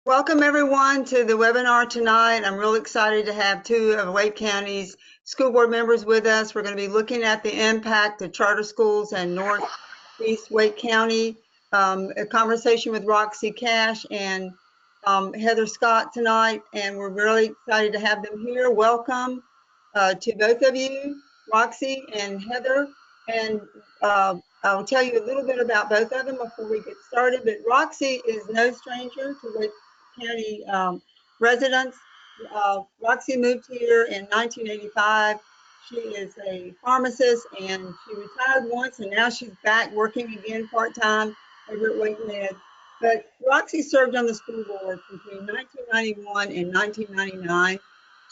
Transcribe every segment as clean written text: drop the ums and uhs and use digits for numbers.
Welcome everyone to the webinar tonight. I'm real excited to have two of Wake County's school board members with us. We're going to be looking at the impact of charter schools in Northeast Wake County. A conversation with Roxie Cash and Heather Scott tonight, and we're really excited to have them here. Welcome to both of you, Roxie and Heather. And I'll tell you a little bit about both of them before we get started. But Roxie is no stranger to Wake County residents. Roxie moved here in 1985. She is a pharmacist and she retired once and now she's back working again part-time over at Wakeland. But Roxie served on the school board between 1991 and 1999.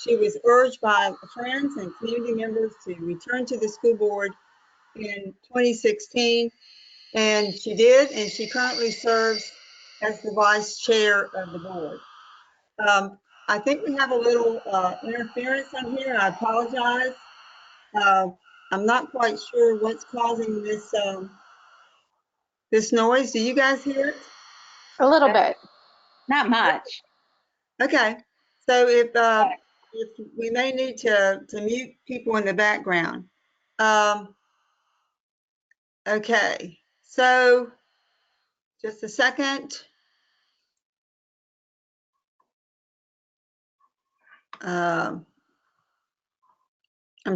She was urged by friends and community members to return to the school board in 2016, and she did, and she currently serves as the vice chair of the board. I think we have a little interference on here. I apologize. I'm not quite sure what's causing this this noise. Do you guys hear it? A little bit, not much. Okay, so if we may need to mute people in the background. Okay, so just a second. I'm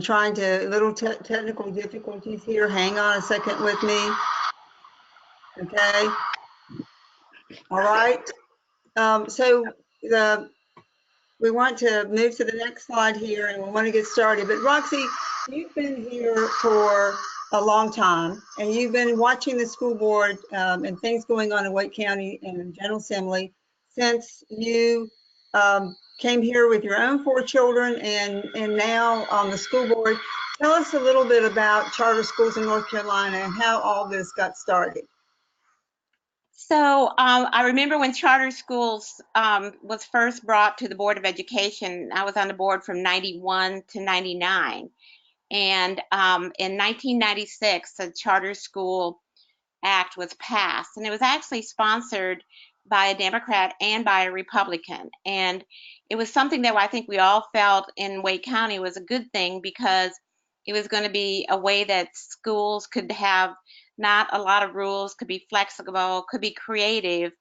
trying to, little technical difficulties here. Hang on a second with me. Okay. All right. So we want to move to the next slide here and we want to get started. But Roxie, you've been here for a long time and you've been watching the school board and things going on in Wake County and General Assembly since you came here with your own 4 children and now on the school board. Tell us a little bit about charter schools in North Carolina and how all this got started. So I remember when charter schools was first brought to the Board of Education. I was on the board from 91 to 99. And in 1996, the Charter School Act was passed. And it was actually sponsored by a Democrat and by a Republican. And it was something that I think we all felt in Wake County was a good thing because it was going to be a way that schools could have not a lot of rules, could be flexible, could be creative,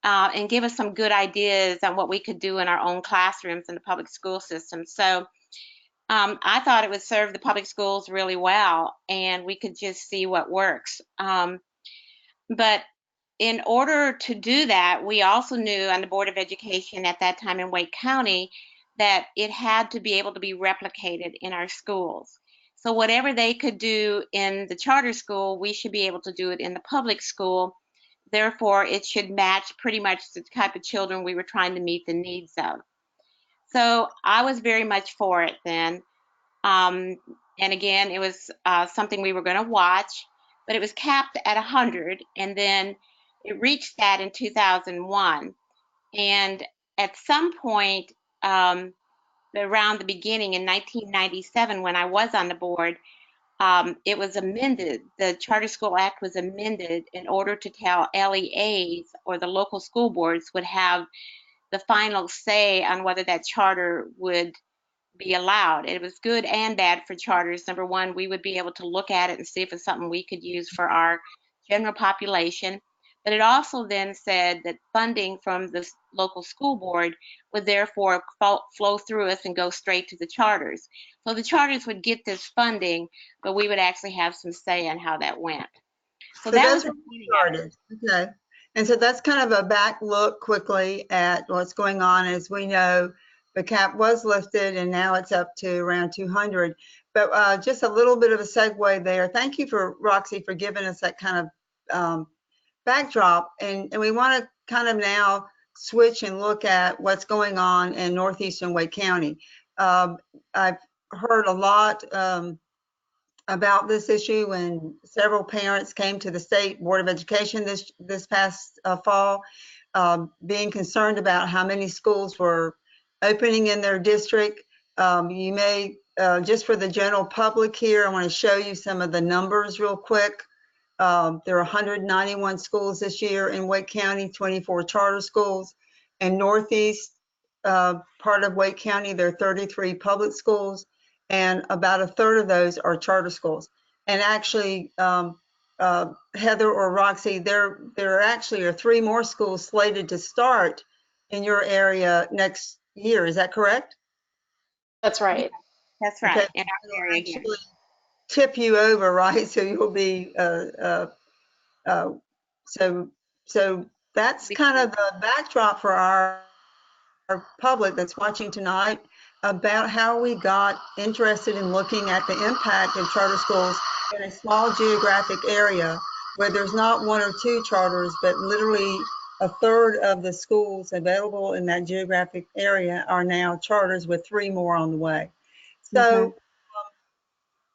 and give us some good ideas on what we could do in our own classrooms in the public school system. So I thought it would serve the public schools really well, and we could just see what works. But in order to do that, we also knew on the Board of Education at that time in Wake County that it had to be able to be replicated in our schools. So whatever they could do in the charter school, we should be able to do it in the public school. Therefore, it should match pretty much the type of children we were trying to meet the needs of. So I was very much for it then. And again, it was something we were going to watch, but it was capped at 100, and then it reached that in 2001. And at some point around the beginning in 1997, when I was on the board, it was amended. The Charter School Act was amended in order to tell LEAs, or the local school boards, would have the final say on whether that charter would be allowed. It was good and bad for charters. Number one, we would be able to look at it and see if it's something we could use for our general population. But it also then said that funding from the local school board would therefore flow through us and go straight to the charters. So the charters would get this funding, but we would actually have some say in how that went. So that was started. Okay. And so that's kind of a back look quickly at what's going on. As we know, the cap was lifted and now it's up to around 200. But just a little bit of a segue there. Thank you for Roxie for giving us that kind of backdrop. And we want to kind of now switch and look at what's going on in Northeastern Wake County. I've heard a lot about this issue when several parents came to the State Board of Education this past fall, being concerned about how many schools were opening in their district. You may, just for the general public here, I want to show you some of the numbers real quick. There are 191 schools this year in Wake County, 24 charter schools. and northeast part of Wake County, there are 33 public schools, and about a third of those are charter schools. And actually, Heather or Roxy, there actually are 3 more schools slated to start in your area next year. Is that correct? That's right. That's Okay. right, in our area here. Actually tip you over, right? So you'll be so that's kind of the backdrop for our public that's watching tonight about how we got interested in looking at the impact of charter schools in a small geographic area where there's not 1 or 2 charters, but literally a third of the schools available in that geographic area are now charters, with 3 more on the way. So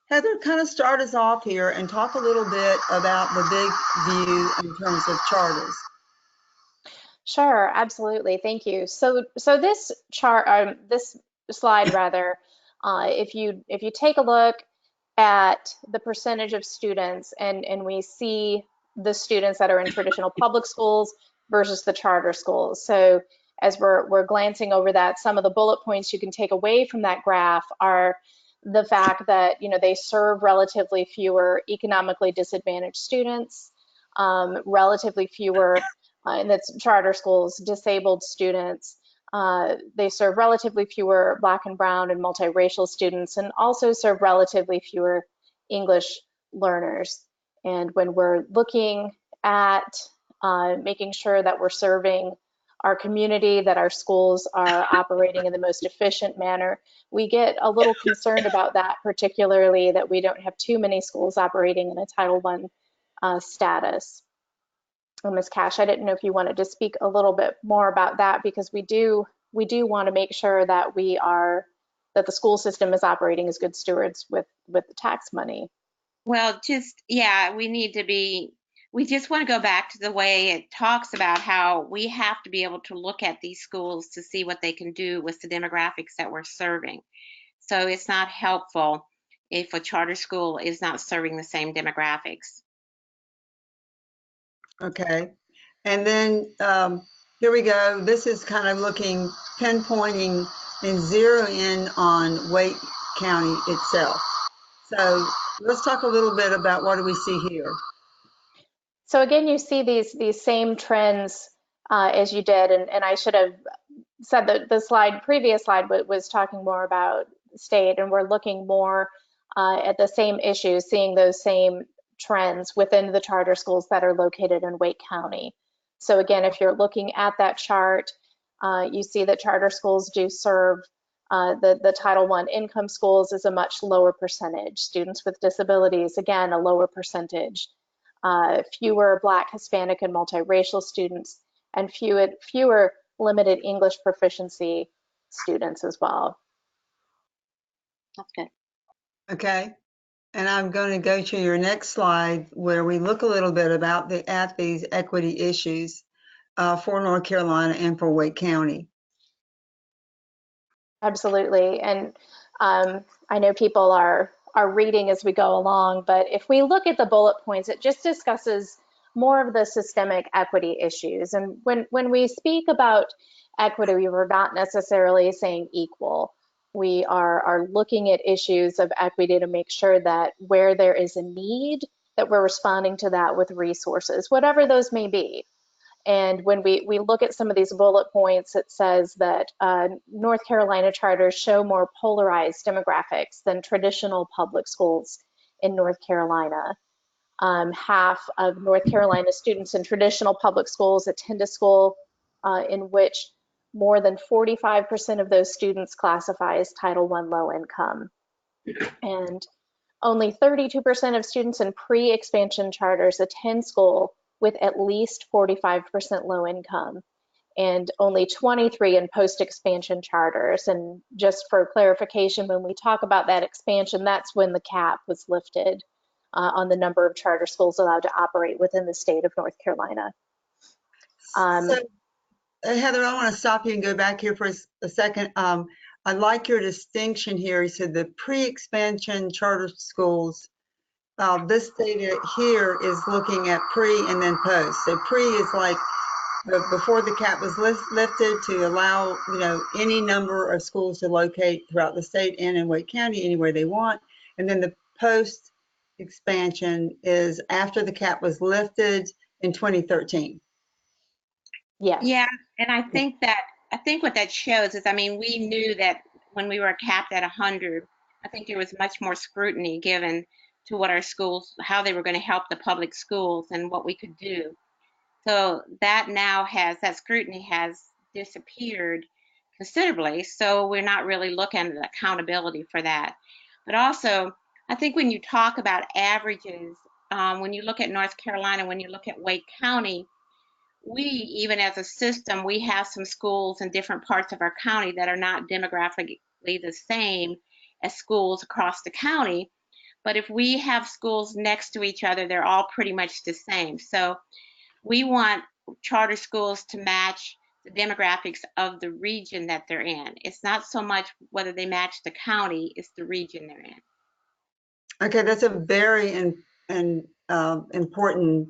Heather, kind of start us off here and talk a little bit about the big view in terms of charters. Sure, absolutely. Thank you. So this chart, this slide rather, if you take a look at the percentage of students, and we see the students that are in traditional public schools versus the charter schools. So as we're glancing over that, some of the bullet points you can take away from that graph are the fact that they serve relatively fewer economically disadvantaged students, relatively fewer and that's charter schools, disabled students. They serve relatively fewer Black and Brown and multiracial students, and also serve relatively fewer English learners. And when we're looking at making sure that we're serving our community, that our schools are operating in the most efficient manner, we get a little concerned about that, particularly that we don't have too many schools operating in a Title I status. Ms. Cash, I didn't know if you wanted to speak a little bit more about that, because we do want to make sure that that the school system is operating as good stewards with the tax money. Well, yeah, we just want to go back to the way it talks about how we have to be able to look at these schools to see what they can do with the demographics that we're serving. So it's not helpful if a charter school is not serving the same demographics. Okay. And then here we go. This is kind of pinpointing and zeroing in on Wake County itself. So let's talk a little bit about what do we see here. So again, you see these same trends as you did, and I should have said that the previous slide was talking more about state, and we're looking more at the same issues, seeing those same trends within the charter schools that are located in Wake County. So again, if you're looking at that chart, you see that charter schools do serve the Title I income schools is a much lower percentage. Students with disabilities, again, a lower percentage. Fewer Black, Hispanic, and multiracial students, and fewer limited English proficiency students as well. That's good. Okay. And I'm going to go to your next slide where we look a little bit at these equity issues for North Carolina and for Wake County. Absolutely. And I know people are reading as we go along, but if we look at the bullet points, it just discusses more of the systemic equity issues. And when we speak about equity, we're not necessarily saying equal. We are looking at issues of equity to make sure that where there is a need, that we're responding to that with resources, whatever those may be. And when we look at some of these bullet points, it says that North Carolina charters show more polarized demographics than traditional public schools in North Carolina. Half of North Carolina students in traditional public schools attend a school in which more than 45% of those students classify as Title I low income. And only 32% of students in pre-expansion charters attend school with at least 45% low income, and only 23 in post-expansion charters. And just for clarification, when we talk about that expansion, that's when the cap was lifted on the number of charter schools allowed to operate within the state of North Carolina. So, Heather, I want to stop you and go back here for a second. I like your distinction here. You said the pre-expansion charter schools. This data here is looking at pre and then post. So pre is like before the cap was lifted to allow, any number of schools to locate throughout the state and in Wake County anywhere they want. And then the post expansion is after the cap was lifted in 2013. Yes. Yeah, and I think what that shows is, I mean, we knew that when we were capped at 100, I think there was much more scrutiny given to what our schools, how they were going to help the public schools and what we could do. So that now that scrutiny has disappeared considerably. So we're not really looking at accountability for that. But also, I think when you talk about averages, when you look at North Carolina, when you look at Wake County, we, even as a system, we have some schools in different parts of our county that are not demographically the same as schools across the county. But if we have schools next to each other, they're all pretty much the same. So we want charter schools to match the demographics of the region that they're in. It's not so much whether they match the county, it's the region they're in. Okay, that's a very important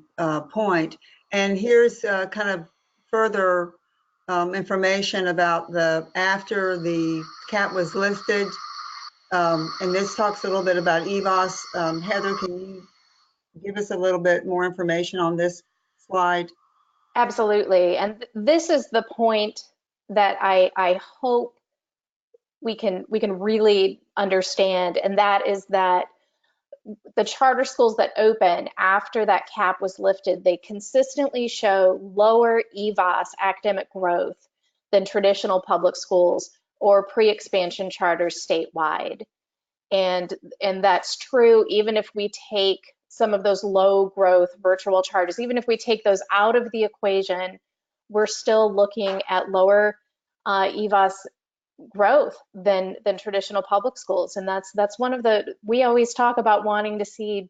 point. And here's kind of further information about after the cap was lifted. And this talks a little bit about EVOS. Heather, can you give us a little bit more information on this slide? Absolutely. And this is the point that I hope we can really understand, and that is that the charter schools that open after that cap was lifted, they consistently show lower EVOS academic growth than traditional public schools or pre-expansion charters statewide. And that's true even if we take some of those low growth virtual charters, even if we take those out of the equation, we're still looking at lower EVOS growth than traditional public schools. And that's one of we always talk about wanting to see,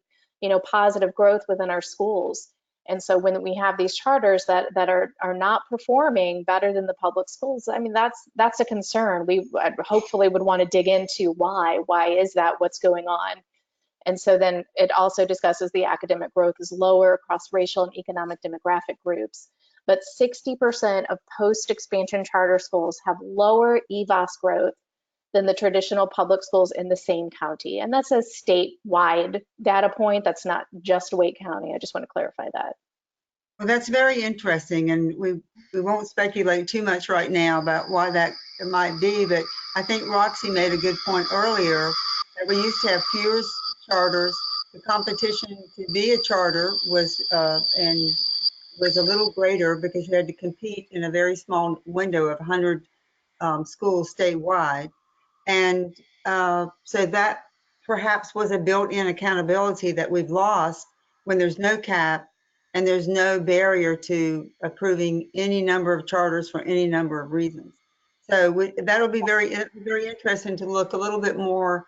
positive growth within our schools. And so when we have these charters that are not performing better than the public schools, I mean, that's a concern. We hopefully would want to dig into why is that, what's going on. And so then it also discusses the academic growth is lower across racial and economic demographic groups. But 60% of post-expansion charter schools have lower EVOS growth than the traditional public schools in the same county. And that's a statewide data point. That's not just Wake County. I just want to clarify that. Well, that's very interesting, and we won't speculate too much right now about why that might be, but I think Roxie made a good point earlier that we used to have fewer charters. The competition to be a charter was a little greater because you had to compete in a very small window of 100 schools statewide. And so that perhaps was a built-in accountability that we've lost when there's no cap and there's no barrier to approving any number of charters for any number of reasons. So that'll be very, very interesting to look a little bit more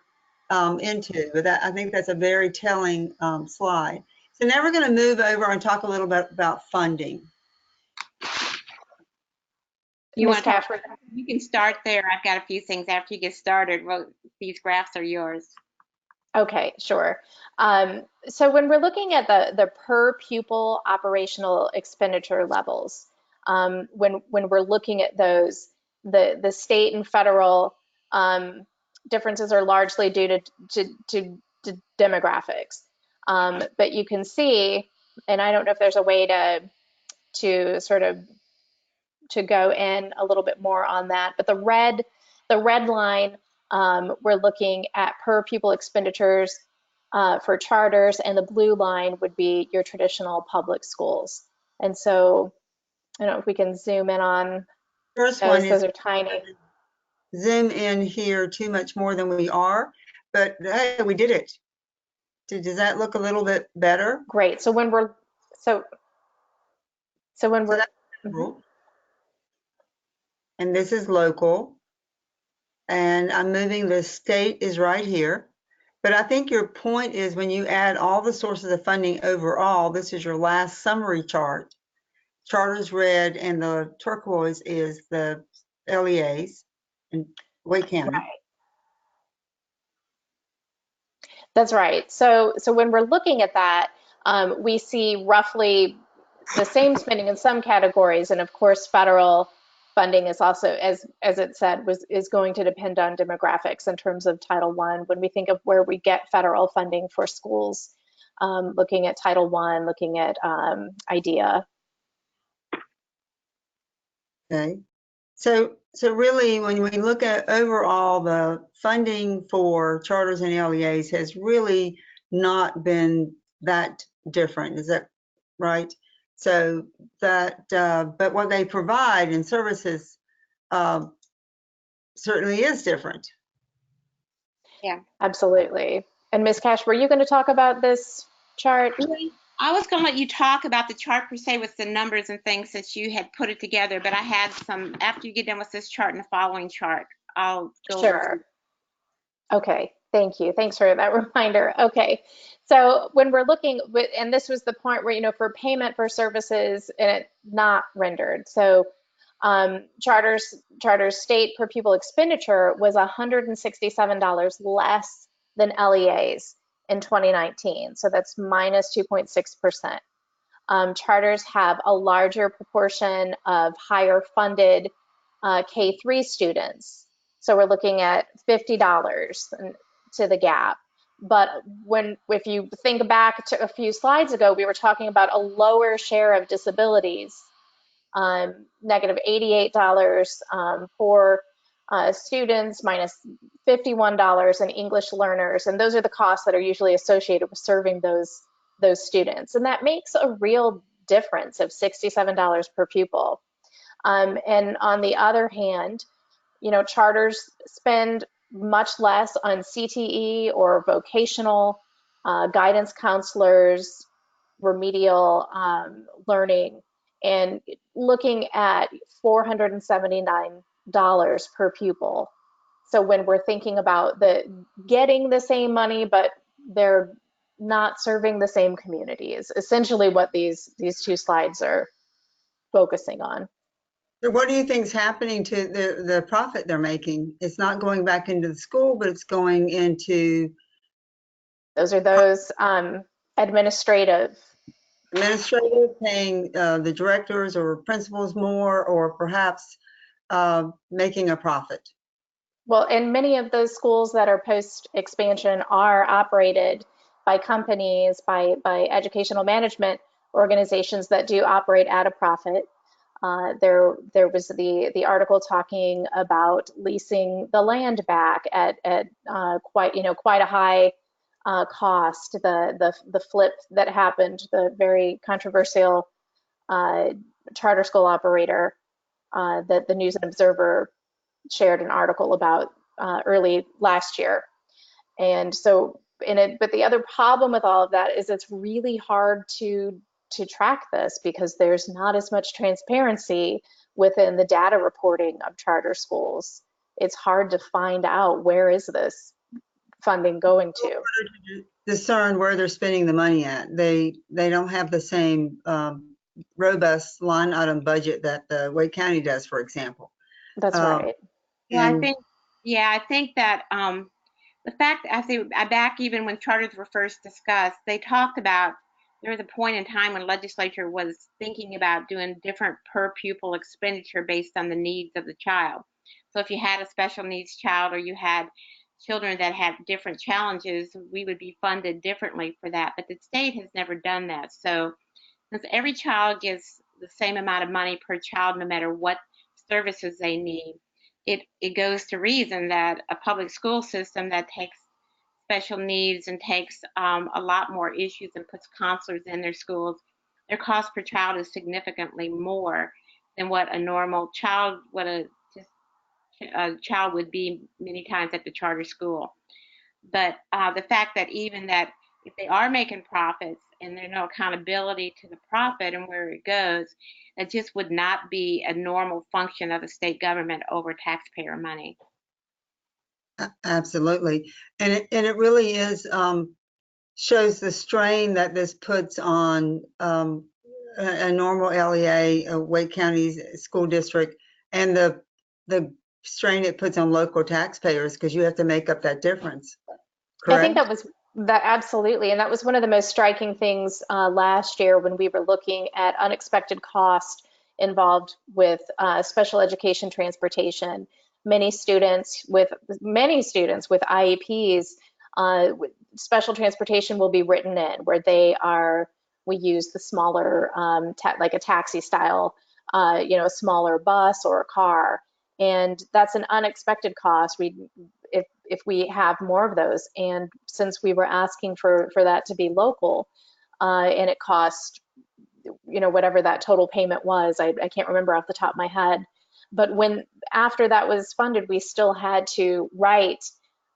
into. But I think that's a very telling slide. So now we're going to move over and talk a little bit about funding. You Ms. want to talk? Cashford? You can start there. I've got a few things after you get started. Well, these graphs are yours. Okay, sure. So when we're looking at the per pupil operational expenditure levels, when we're looking at those, the state and federal differences are largely due to demographics. But you can see, and I don't know if there's a way to sort of to go in a little bit more on that, but the red line, we're looking at per pupil expenditures for charters, and the blue line would be your traditional public schools. And so I don't know if we can zoom in on First one is, those are tiny. zoom in here too much more than we are, but hey, we did it. Does that look a little bit better? Great. So when we're Mhm. And this is local, and I'm moving, the state is right here. But I think your point is when you add all the sources of funding overall, this is your last summary chart. Charter's red and the turquoise is the LEAs in Wake County. right. That's right. So when we're looking at that, we see roughly the same spending in some categories, and of course, federal funding is also, as it said, is going to depend on demographics in terms of Title I. When we think of where we get federal funding for schools, looking at Title I, looking at IDEA. Okay. So really, when we look at overall, the funding for charters and LEAs has really not been that different. Is that right? So that, but what they provide in services certainly is different. Yeah. Absolutely. And Ms. Cash, were you going to talk about this chart? I was going to let you talk about the chart per se with the numbers and things since you had put it together, but I had some, after you get done with this chart and the following chart, I'll go over Sure. Okay, thank you. Thanks for that reminder. Okay, so when we're looking, and this was the point where, for payment for services and it not rendered. So charters state per pupil expenditure was $167 less than LEAs in 2019. So that's minus 2.6%. Charters have a larger proportion of higher funded K-3 students. So we're looking at $50 to the gap. But if you think back to a few slides ago, we were talking about a lower share of disabilities, negative $88 for students, minus $51 in English learners. And those are the costs that are usually associated with serving those students. And that makes a real difference of $67 per pupil. And on the other hand, charters spend much less on CTE or vocational guidance counselors, remedial learning, and looking at $479 per pupil. So when we're thinking about getting the same money, but they're not serving the same communities, essentially what these two slides are focusing on. So what do you think is happening to the profit they're making? It's not going back into the school, but it's going into Those administrative, paying the directors or principals more, or perhaps making a profit. well, and many of those schools that are post-expansion are operated by companies, by educational management organizations that do operate at a profit. There was the article talking about leasing the land back at quite a high cost. The flip that happened, the very controversial charter school operator that the News and Observer shared an article about early last year. And so but the other problem with all of that is it's really hard to track this because there's not as much transparency within the data reporting of charter schools. It's hard to find out where is this funding going to. Discern where they're spending the money at. They don't have the same robust line item budget that the Wake County does, for example. That's right. Yeah, I think that the fact, back even when charters were first discussed, they talked about there was a point in time when legislature was thinking about doing different per pupil expenditure based on the needs of the child. So if you had a special needs child or you had children that had different challenges, we would be funded differently for that. But the state has never done that. So since every child gets the same amount of money per child, no matter what services they need, it goes to reason that a public school system that takes special needs and takes a lot more issues and puts counselors in their schools, their cost per child is significantly more than what a normal child, a child would be many times at the charter school. But the fact that even that if they are making profits and there's no accountability to the profit and where it goes, it just would not be a normal function of the state government over taxpayer money. Absolutely. And it really is, shows the strain that this puts on a normal LEA, a Wake County school district, and the strain it puts on local taxpayers because you have to make up that difference. Correct? I think That absolutely, and that was one of the most striking things last year when we were looking at unexpected cost involved with special education transportation. Many students with IEPs, special transportation will be written in where we use the smaller, like a taxi style, a smaller bus or a car, and that's an unexpected cost. If we have more of those. And since we were asking for that to be local, and it cost, whatever that total payment was, I can't remember off the top of my head. But after that was funded, we still had to write,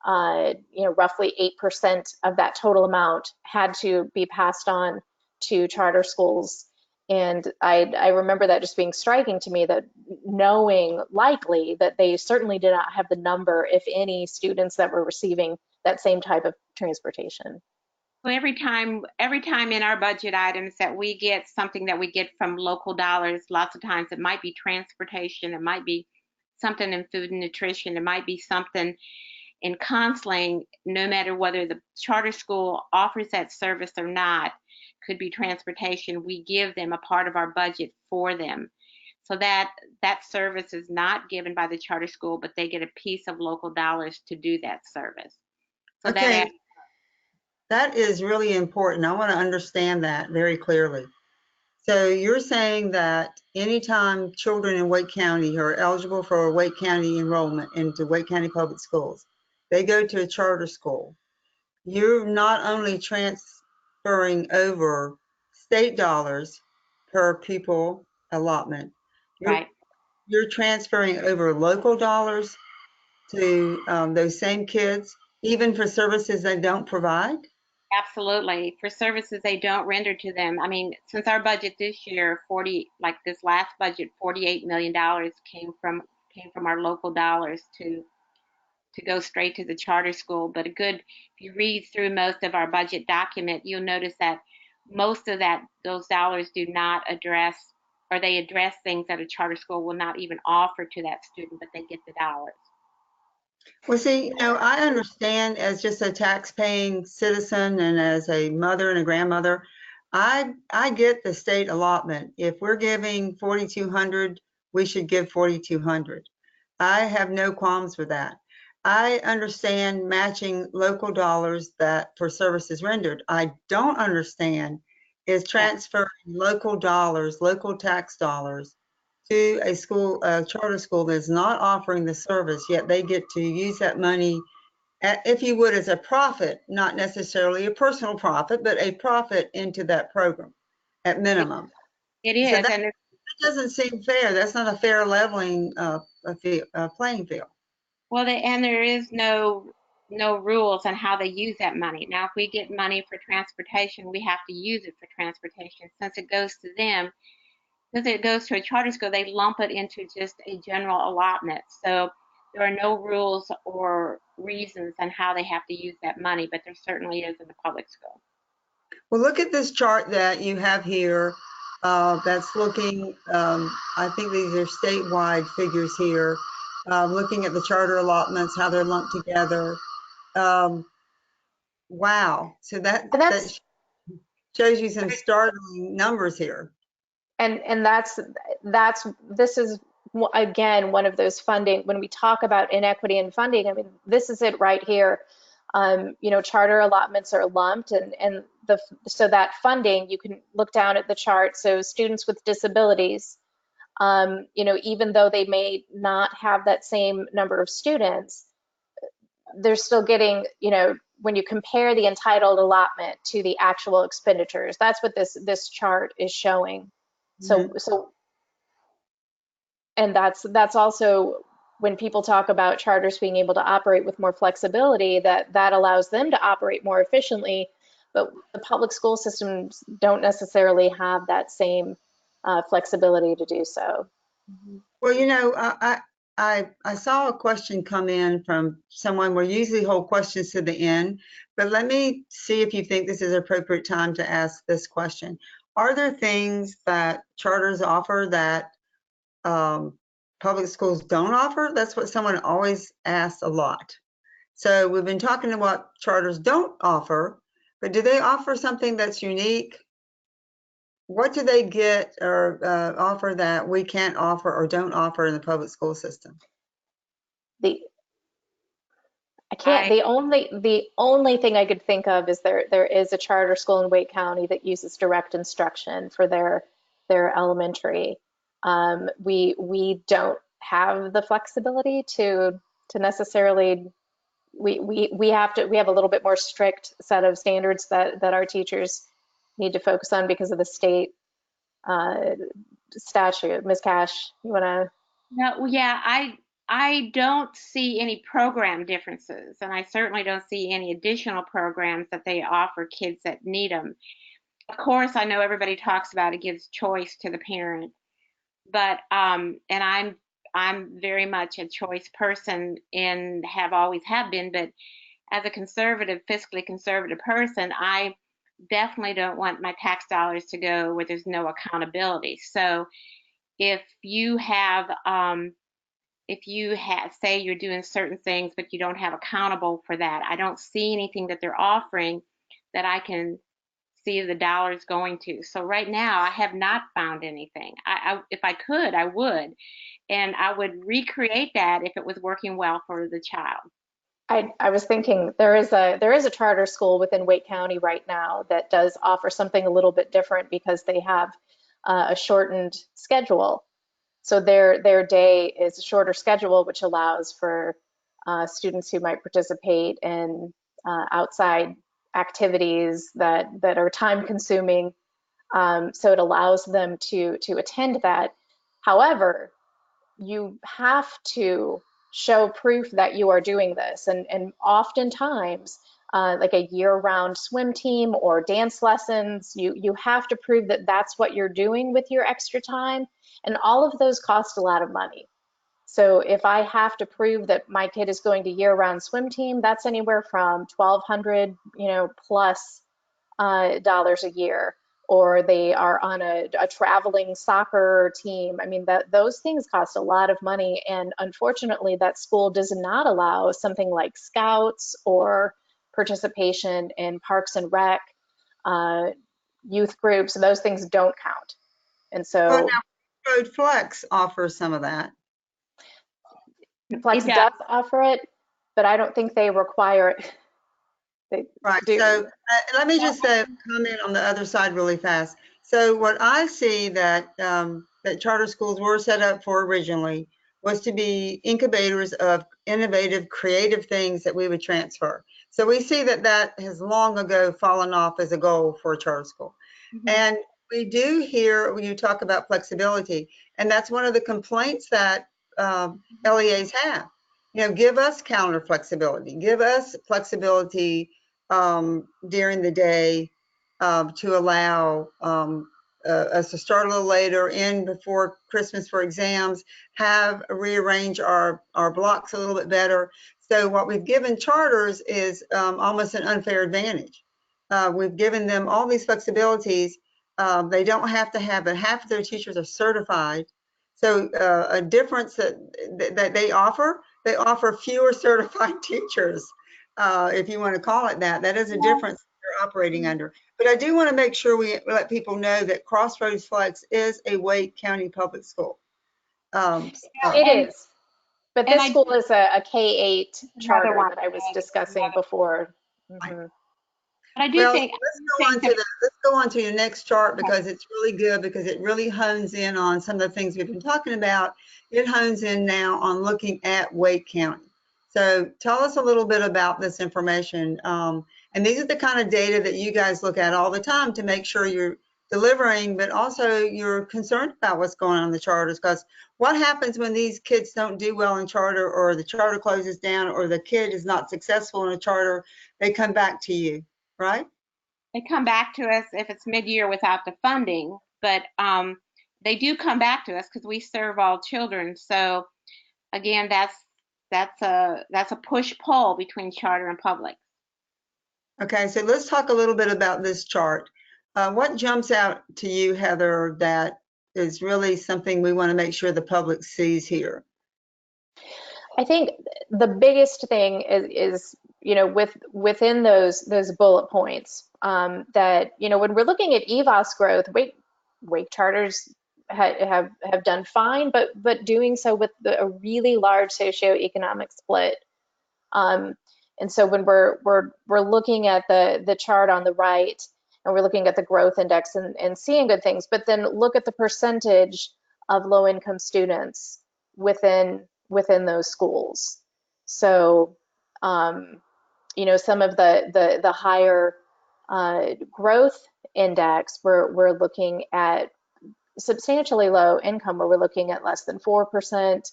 roughly 8% of that total amount had to be passed on to charter schools. And I remember that just being striking to me, that knowing likely that they certainly did not have the number, if any, students that were receiving that same type of transportation. So every time in our budget items that we get something that we get from local dollars, lots of times it might be transportation, it might be something in food and nutrition, it might be something in counseling, no matter whether the charter school offers that service or not, could be transportation, we give them a part of our budget for them. So that service is not given by the charter school, but they get a piece of local dollars to do that service. So Okay, that is really important. I want to understand that very clearly. So you're saying that anytime children in Wake County are eligible for a Wake County enrollment into Wake County Public Schools, they go to a charter school. You're not only transferring over state dollars per pupil allotment, right. you're transferring over local dollars to those same kids, even for services they don't provide? Absolutely. For services they don't render to them. I mean, since our budget this year, like this last budget, $48 million came from our local dollars to go straight to the charter school. But if you read through most of our budget document, you'll notice that most of those dollars do not address, or they address things that a charter school will not even offer to that student, but they get the dollars. Well, see, I understand as just a tax-paying citizen and as a mother and a grandmother, I get the state allotment. If we're giving 4,200, we should give 4,200. I have no qualms with that. I understand matching local dollars that for services rendered. I don't understand is transferring local dollars, local tax dollars to a charter school that's not offering the service, yet they get to use that money, if you would, as a profit, not necessarily a personal profit, but a profit into that program at minimum. It So is, that and doesn't seem fair. That's not a fair leveling playing field. well, and there is no rules on how they use that money. Now, if we get money for transportation, we have to use it for transportation. Since it goes to them, since it goes to a charter school, they lump it into just a general allotment. So there are no rules or reasons on how they have to use that money, but there certainly is in the public school. Well, look at this chart that you have here. That's looking, I think these are statewide figures here, looking at the charter allotments, how they're lumped together. Wow. So that shows you some startling numbers here. And this is again one of those funding, when we talk about inequity in funding, I mean, this is it right here. Charter allotments are lumped, and so that funding, you can look down at the chart. So students with disabilities, even though they may not have that same number of students, they're still getting, when you compare the entitled allotment to the actual expenditures, that's what this chart is showing. So, and that's also when people talk about charters being able to operate with more flexibility, that allows them to operate more efficiently, but the public school systems don't necessarily have that same flexibility to do so. Well, I saw a question come in from someone. We usually hold questions to the end, but let me see if you think this is an appropriate time to ask this question. Are there things that charters offer that public schools don't offer? That's what someone always asks a lot. So we've been talking about what charters don't offer, but do they offer something that's unique? What do they get or offer that we can't offer or don't offer in the public school system? The I can't. The only thing I could think of is there is a charter school in Wake County that uses direct instruction for their elementary. We don't have the flexibility to necessarily. We have a little bit more strict set of standards that our teachers need to focus on because of the state uh, statute. Ms. Cash, you want to? No, yeah, I don't see any program differences, and I certainly don't see any additional programs that they offer kids that need them. Of course, I know everybody talks about it gives choice to the parent, but and I'm very much a choice person and have been, but as a conservative, fiscally conservative person, I definitely don't want my tax dollars to go where there's no accountability. So if you have say you're doing certain things but you don't have accountable for that, I don't see anything that they're offering that I can see the dollars going to. So right now I have not found anything. If I could, I would, and I would recreate that if it was working well for the child. I was thinking there is a charter school within Wake County right now that does offer something a little bit different because they have a shortened schedule. So their day is a shorter schedule, which allows for students who might participate in outside activities that are time consuming. So it allows them to attend that. However, you have to show proof that you are doing this, and oftentimes like a year-round swim team or dance lessons, you have to prove that that's what you're doing with your extra time, and all of those cost a lot of money. So if I have to prove that my kid is going to year-round swim team, that's anywhere from 1,200, plus dollars a year, or they are on a traveling soccer team. I mean, that those things cost a lot of money, and unfortunately, that school does not allow something like scouts or participation in parks and rec, uh, youth groups. Those things don't count, and Well, so now, Road Flex offers some of that. Flex It does. does offer it, but I don't think they require it. They Right. do. So let me just comment on the other side really fast. So what I see that that charter schools were set up for originally was to be incubators of innovative, creative things that we would transfer. So we see that that has long ago fallen off as a goal for a charter school. Mhm. And we do hear when you talk about flexibility, and that's one of the complaints that LEAs have. Give us calendar flexibility, give us flexibility during the day to allow us to start a little later, in before Christmas for exams, rearrange our blocks a little bit better. So what we've given charters is almost an unfair advantage. We've given them all these flexibilities. They don't have to have it. Half of their teachers are certified. So a difference that they offer fewer certified teachers, if you want to call it that. That is a difference they're operating under. But I do want to make sure we let people know that Crossroads Flex is a Wake County public school. It And is. But and this I school is a K-8 another charter one. that I was discussing before. Mhm. But I do Well, think let's go on to your next chart, because it's really good, because it really hones in on some of the things we've been talking about. It hones in now on looking at Wake County. So tell us a little bit about this information. And these are the kind of data that you guys look at all the time to make sure you're delivering, but also you're concerned about what's going on in the charters, because what happens when these kids don't do well in charter, or the charter closes down, or the kid is not successful in a charter? They come back to you, right? they come back to us if it's mid-year without the funding, but they do come back to us because we serve all children. So again, that's a push-pull between charter and public. Okay, so let's talk a little bit about this chart. What jumps out to you, Heather, that is really something we want to make sure the public sees here? I think the biggest thing is within those bullet points, that when we're looking at EVOS growth, wake charters have done fine, but doing so with a really large socioeconomic split. Um, and so when we're looking at the chart on the right, and we're looking at the growth index and seeing good things, but then look at the percentage of low income students within those schools. So some of the higher growth index, we're looking at substantially low income, where we're looking at less than 4%,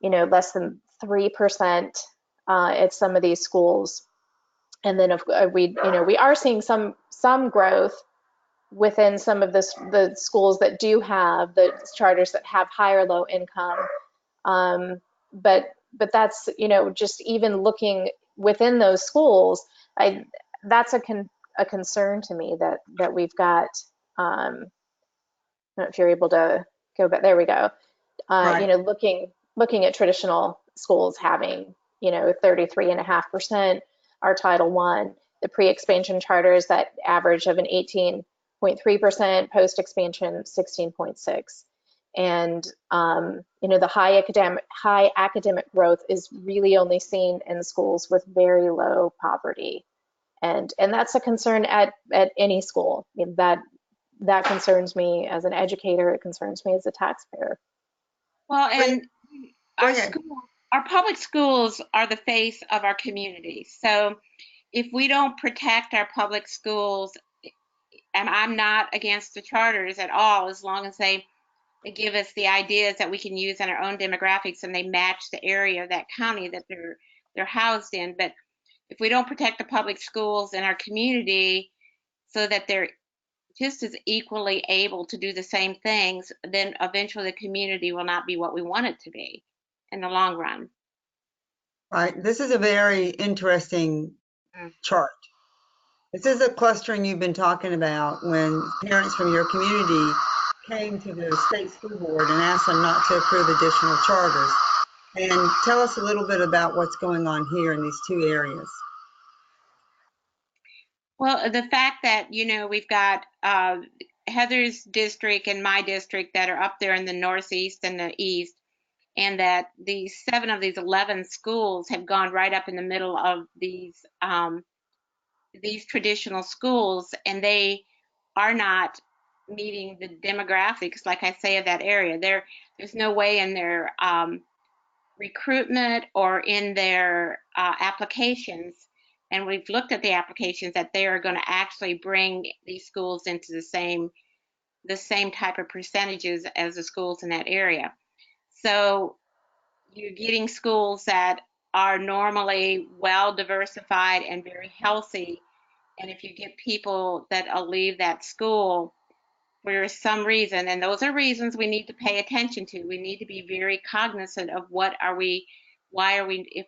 less than 3% at some of these schools. And then we are seeing some growth within some of the schools that do have the charters that have higher low income. But that's, just even looking within those schools, that's a concern to me that we've got. I don't know if you're able to go back. There we go. Right. Looking at traditional schools having, 33.5% are Title I. The pre-expansion charters, that average of an 18.3%, post-expansion 16.6. And the high academic growth is really only seen in schools with very low poverty, and that's a concern at any school. I mean, that concerns me as an educator. It concerns me as a taxpayer. Well, and Go our ahead. school, our public schools are the face of our community. So if we don't protect our public schools, and I'm not against the charters at all, as long as they give us the ideas that we can use in our own demographics and they match the area of that county that they're housed in. But if we don't protect the public schools in our community so that they're just as equally able to do the same things, then eventually the community will not be what we want it to be in the long run. Right. This is a very interesting chart. This is a clustering you've been talking about when parents from your community came to the state school board and asked them not to approve additional charters. And tell us a little bit about what's going on here in these two areas. Well, the fact that, we've got Heather's district and my district that are up there in the northeast and the east, and that these 7 of these 11 schools have gone right up in the middle of these traditional schools, and they are not meeting the demographics, like I say, of that area. There's no way in their recruitment or in their applications, and we've looked at the applications, that they are going to actually bring these schools into the same type of percentages as the schools in that area. So you're getting schools that are normally well diversified and very healthy, and if you get people that'll leave that school for some reason, and those are reasons we need to pay attention to. We need to be very cognizant of why are we, if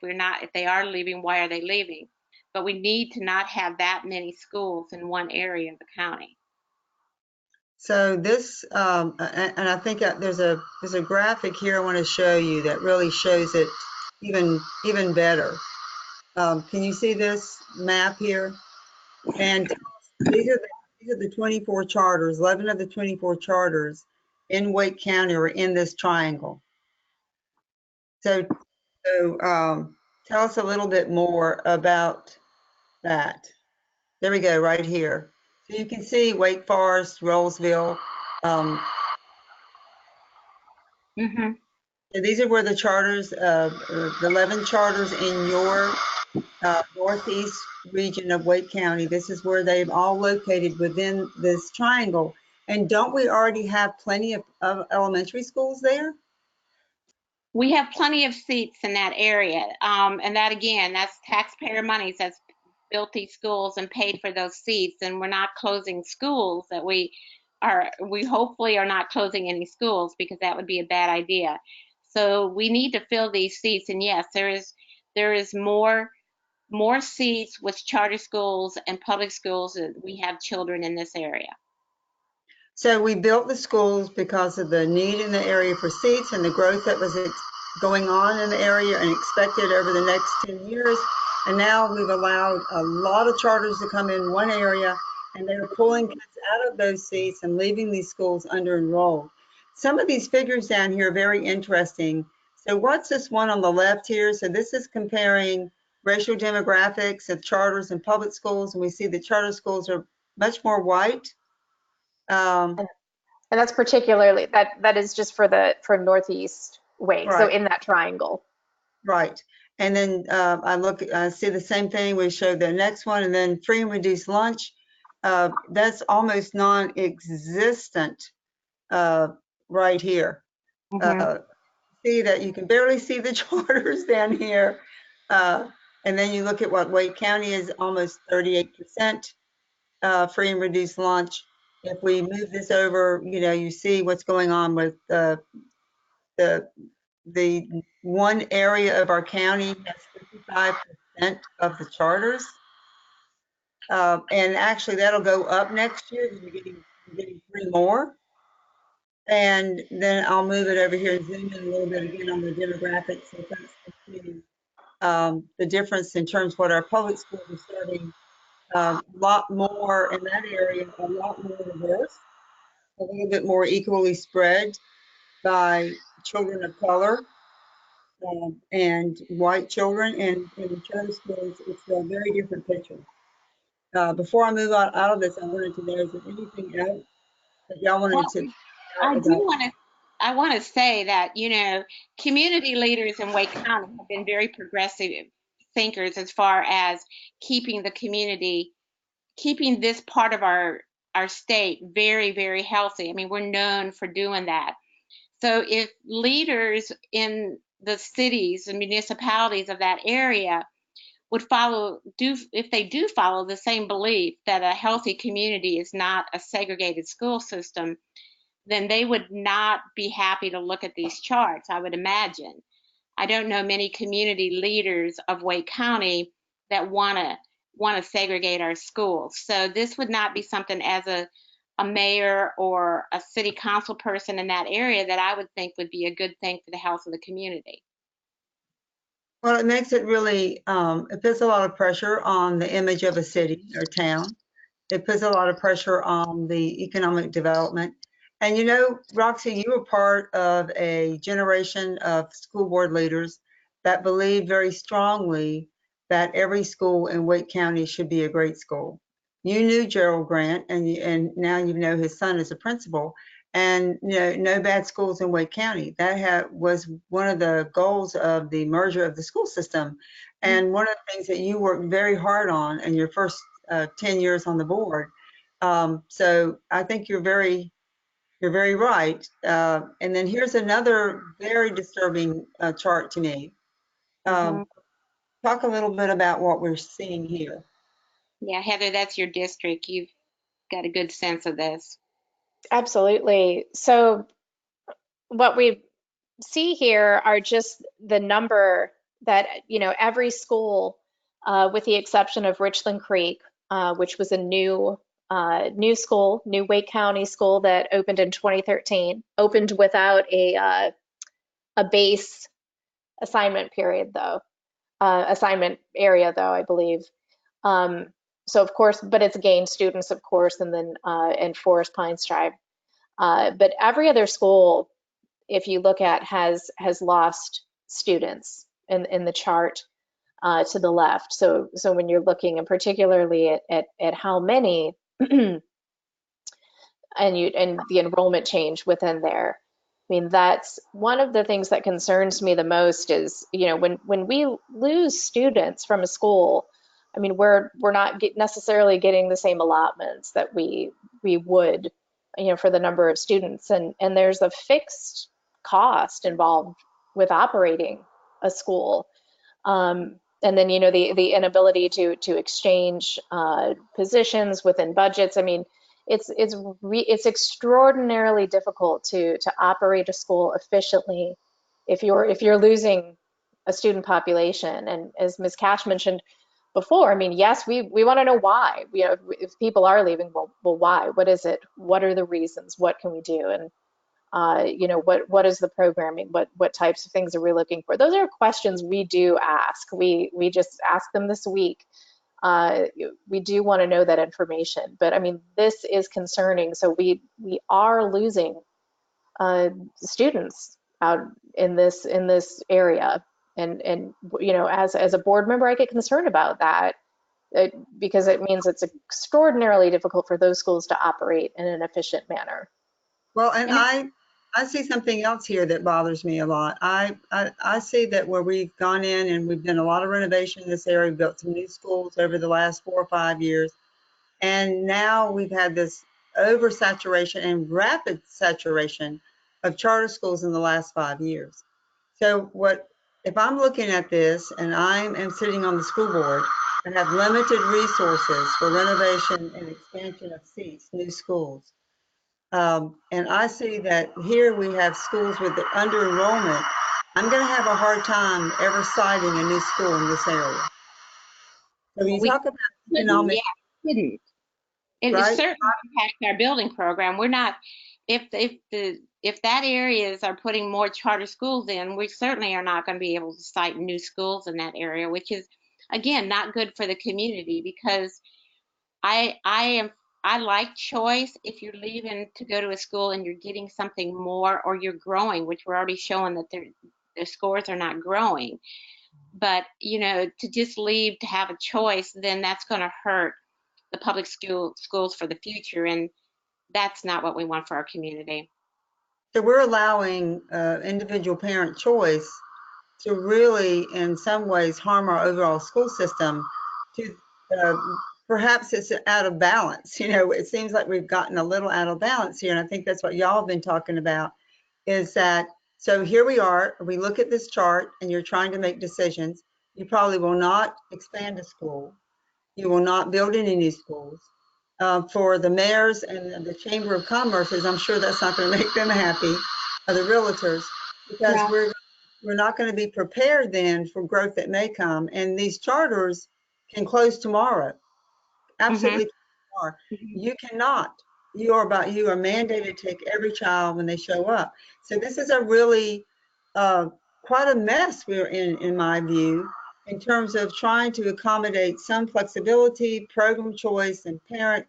they are leaving, why are they leaving? But we need to not have that many schools in one area of the county. So this, and I think there's a graphic here I want to show you that really shows it even better. Can you see this map here? And these are the 24 charters. 11 of the 24 charters in Wake County are in this triangle. So tell us a little bit more about that. There we go, right here. So you can see Wake Forest, Rollsville. So these are where the charters, the 11 charters in your northeast region of Wake County. This is where they've all located within this triangle. And don't we already have plenty of elementary schools there? We have plenty of seats in that area. And that, again, that's taxpayer monies that's built these schools and paid for those seats. And we're not closing schools we hopefully are not closing any schools, because that would be a bad idea. So we need to fill these seats. And yes, there is more seats with charter schools and public schools. We have children in this area. So we built the schools because of the need in the area for seats and the growth that was going on in the area and expected over the next 10 years. And now we've allowed a lot of charters to come in one area, and they're pulling kids out of those seats and leaving these schools under-enrolled. Some of these figures down here are very interesting. So what's this one on the left here? So this is comparing racial demographics of charters and public schools, and we see the charter schools are much more white. And that's particularly, that is just for Northeast Wake, so Right, in that triangle. right. And then I see the same thing. We show the next one, and then free and reduced lunch. That's almost non-existent right here. Mhm. See that you can barely see the charters down here. And then you look at what Wake County is, almost 38% free and reduced lunch. If we move this over, you see what's going on with the one area of our county has 55% of the charters. And actually that'll go up next year because we're getting 3 more. And then I'll move it over here and zoom in a little bit again on the demographics. So the difference in terms of what our public schools are serving, a lot more in that area, a lot more diverse, a little bit more equally spread by children of color and white children. And in the charter schools, it's a very different picture. Before I move out of this, I wanted to know, is there anything else that y'all wanted Well, to I out do about? want to. I want to say that, community leaders in Wake County have been very progressive thinkers as far as keeping the community, keeping this part of our state very, very healthy. I mean, we're known for doing that. So if leaders in the cities and municipalities of that area would if they do follow the same belief that a healthy community is not a segregated school system, then they would not be happy to look at these charts, I would imagine. I don't know many community leaders of Wake County that want to segregate our schools. So this would not be something as a mayor or a city council person in that area that I would think would be a good thing for the health of the community. Well, it makes it really, it puts a lot of pressure on the image of a city or town. It puts a lot of pressure on the economic development. And Roxie, you were part of a generation of school board leaders that believed very strongly that every school in Wake County should be a great school. You knew Gerald Grant, and now you know his son is a principal. And no bad schools in Wake County. That was one of the goals of the merger of the school system. And one of the things that you worked very hard on in your first 10 years on the board. So I think you're very right. And then here's another very disturbing chart to me. Hmm. Talk a little bit about what we're seeing here. Yeah, Heather, that's your district. You've got a good sense of this. Absolutely. So what we see here are just the number that, every school, with the exception of Richland Creek, which was a new school, new Wake County school that opened in 2013, opened without a base assignment period though, assignment area though, I believe. Um, so of course, but it's gained students, of course, and then in Forest Pines Tribe. But every other school, if you look at, has lost students in the chart to the left. So when you're looking, and particularly at how many, and the enrollment change within there. I mean, that's one of the things that concerns me the most is, when we lose students from a school, I mean, we're not necessarily getting the same allotments that we would, for the number of students, and there's a fixed cost involved with operating a school. And then, the inability to exchange positions within budgets. I mean, it's extraordinarily difficult to operate a school efficiently if you're losing a student population. And as Ms. Cash mentioned before, I mean, yes, we want to know why. If people are leaving, well, why? What is it? What are the reasons? What can we do? And You know, what is the programming? What types of things are we looking for? Those are questions we do ask. We just ask them this week. We do want to know that information, but I mean, this is concerning. So we are losing students out in this area, and you know, as a board member, I get concerned about that because it means it's extraordinarily difficult for those schools to operate in an efficient manner. Well, and And I see something else here that bothers me a lot. I see that where we've gone in and we've done a lot of renovation in this area, we've built some new schools over the last 4 or 5 years, and now we've had this oversaturation and rapid saturation of charter schools in the last 5 years. So what if I'm looking at this and I am sitting on the school board and have limited resources for renovation and expansion of seats, new schools? And I see that here we have schools with the under enrollment. I'm going to have a hard time ever citing a new school in this area. So you we talk about couldn't, economic, yeah, couldn't. It right? certainly impacts our building program. We're not, if that areas are putting more charter schools in, we certainly are not going to be able to site new schools in that area, which is, again, not good for the community because I like choice if you're leaving to go to a school and you're getting something more or you're growing, which we're already showing that their scores are not growing. But, you know, to just leave to have a choice, then that's going to hurt the public schools for the future, and that's not what we want for our community. So we're allowing individual parent choice to really, in some ways, harm our overall school system. To perhaps it's out of balance. You know, it seems like we've gotten a little out of balance here, and I think that's what y'all have been talking about. Is that so? Here we are. We look at this chart, and you're trying to make decisions. You probably will not expand a school. You will not build any new schools. For the mayors and the Chamber of Commerce's, I'm sure that's not going to make them happy, the realtors, because No. we're not going to be prepared then for growth that may come. And these charters can close tomorrow. Mm-hmm. Absolutely tomorrow. You cannot. You are mandated to take every child when they show up. So this is a really quite a mess we're in my view, in terms of trying to accommodate some flexibility, program choice, and parent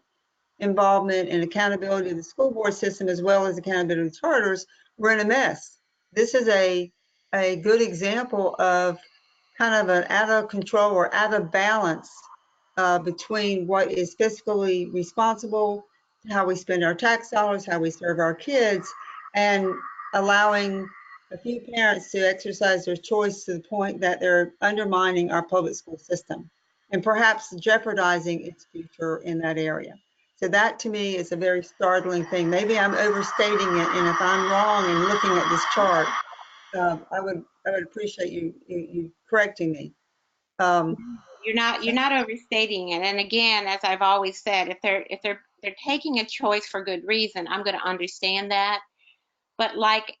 involvement and accountability of the school board system, as well as accountability of charters. We're in a mess. This is a good example of kind of an out of control or out of balance between what is fiscally responsible, how we spend our tax dollars, how we serve our kids, and allowing a few parents to exercise their choice to the point that they're undermining our public school system and perhaps jeopardizing its future in that area. So that to me is a very startling thing. Maybe I'm overstating it, and if I'm wrong in looking at this chart, I would appreciate you correcting me. You're not overstating it. And again, as I've always said, if they're taking a choice for good reason, I'm going to understand that. But like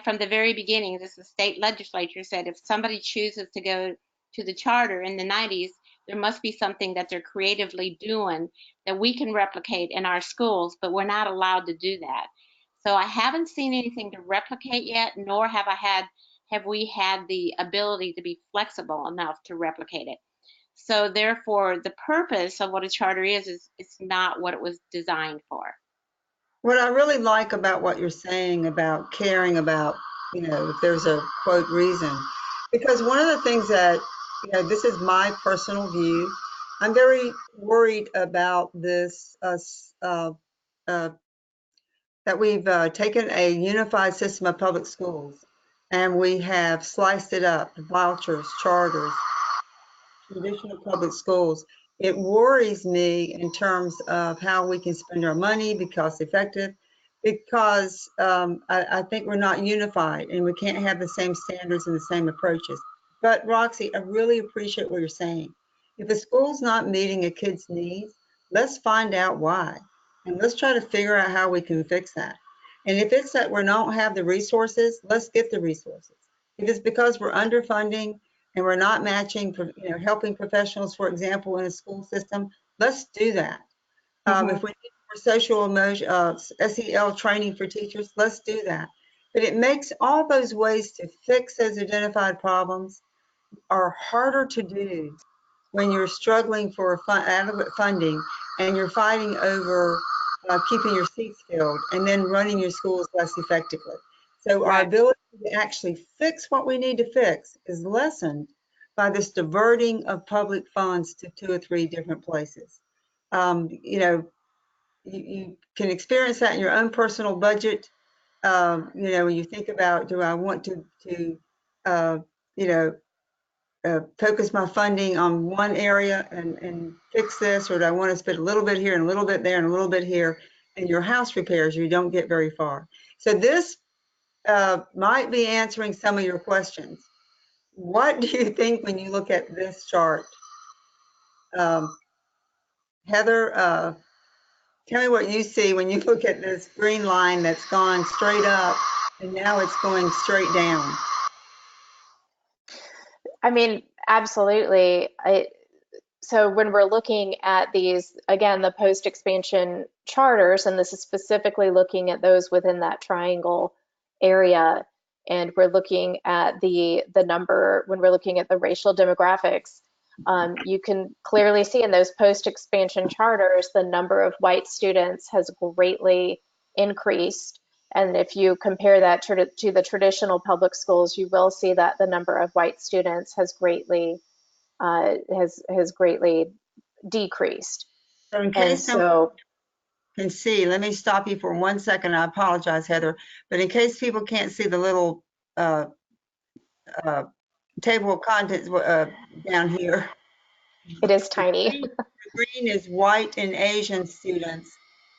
from the very beginning, as the state legislature said, if somebody chooses to go to the charter in the 90s, there must be something that they're creatively doing that we can replicate in our schools, but we're not allowed to do that. So I haven't seen anything to replicate yet, nor have we had the ability to be flexible enough to replicate it. So therefore, the purpose of what a charter is it's not what it was designed for. What I really like about what you're saying about caring about, you know, if there's a quote reason, because one of the things that, you know, this is my personal view, I'm very worried about this, that we've taken a unified system of public schools and we have sliced it up, vouchers, charters, traditional public schools. It worries me in terms of how we can spend our money, be cost effective, because I think we're not unified and we can't have the same standards and the same approaches. But Roxie, I really appreciate what you're saying. If a school's not meeting a kid's needs, let's find out why. And let's try to figure out how we can fix that. And if it's that we don't have the resources, let's get the resources. If it's because we're underfunding and we're not matching, you know, helping professionals, for example, in a school system, let's do that. If we need social emotion, SEL training for teachers, let's do that. But it makes all those ways to fix those identified problems are harder to do when you're struggling for adequate funding and you're fighting over keeping your seats filled and then running your schools less effectively. So our Right. ability to actually fix what we need to fix is lessened by this diverting of public funds to 2 or 3 different places. You know, you can experience that in your own personal budget. You know, when you think about, do I want to you know, focus my funding on one area and fix this, or do I want to spend a little bit here and a little bit there and a little bit here? And your house repairs, you don't get very far. So this might be answering some of your questions. What do you think when you look at this chart? Heather, tell me what you see when you look at this green line that's gone straight up and now it's going straight down. I mean, absolutely. So when we're looking at these, again, the post-expansion charters, and this is specifically looking at those within that triangle area, and we're looking at the number, when we're looking at the racial demographics, you can clearly see in those post-expansion charters, the number of white students has greatly increased. And if you compare that to the traditional public schools, you will see that the number of white students has greatly decreased. So in And case someone so, can see, let me stop you for 1 second. I apologize, Heather, but in case people can't see the little uh, uh, table of contents down here, it is the tiny. green is white and Asian students.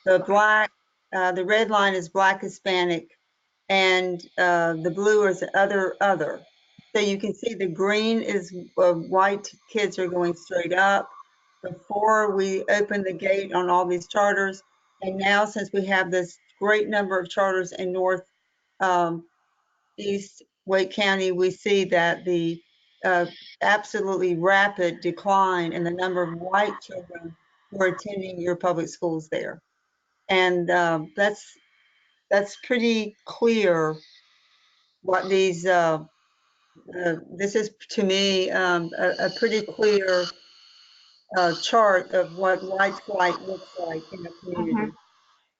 The black, the red line is Black Hispanic, and the blue is other. So you can see the green is white kids are going straight up. Before we opened the gate on all these charters, and now since we have this great number of charters in North East Wake County, we see that the uh, absolutely rapid decline in the number of white children who are attending your public schools there. And that's pretty clear what these, this is to me a pretty clear chart of what white flight looks like in a Hmm. community.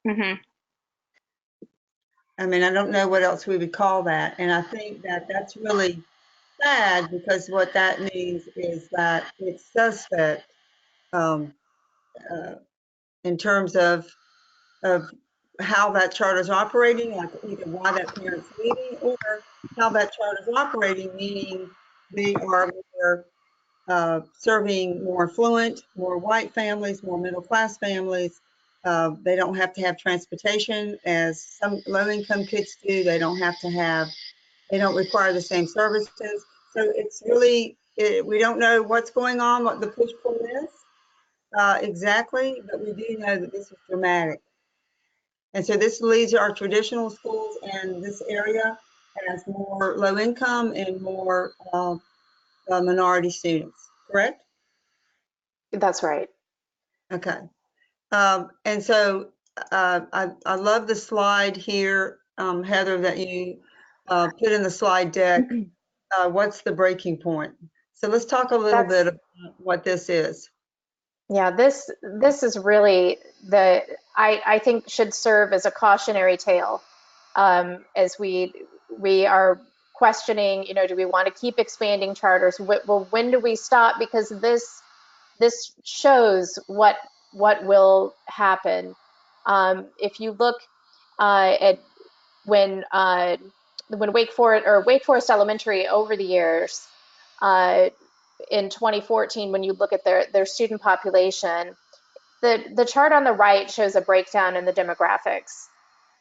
Hmm. I mean, I don't know what else we would call that. And I think that that's really sad because what that means is that it's suspect um, uh, in terms of how that charter is operating, like either why that parent's leaving or how that charter is operating, meaning they are more serving more affluent, more white families, more middle class families. They don't have to have transportation as some low income kids do. They don't have to have, they don't require the same services. So it's really, we don't know what's going on, what the push pull is exactly, but we do know that this is dramatic. And so this leads our traditional schools, and this area has more low income and more minority students, correct? That's right. Okay. And so I love the slide here, Heather, that you put in the slide deck. What's the breaking point? So let's talk a little That's bit about what this is. Yeah, this is really I think should serve as a cautionary tale, as we are questioning, do we want to keep expanding charters? Well, when do we stop? Because this shows what will happen. If you look at when uh, when Wake Forest Elementary over the years, uh, in 2014, when you look at their student population, the chart on the right shows a breakdown in the demographics,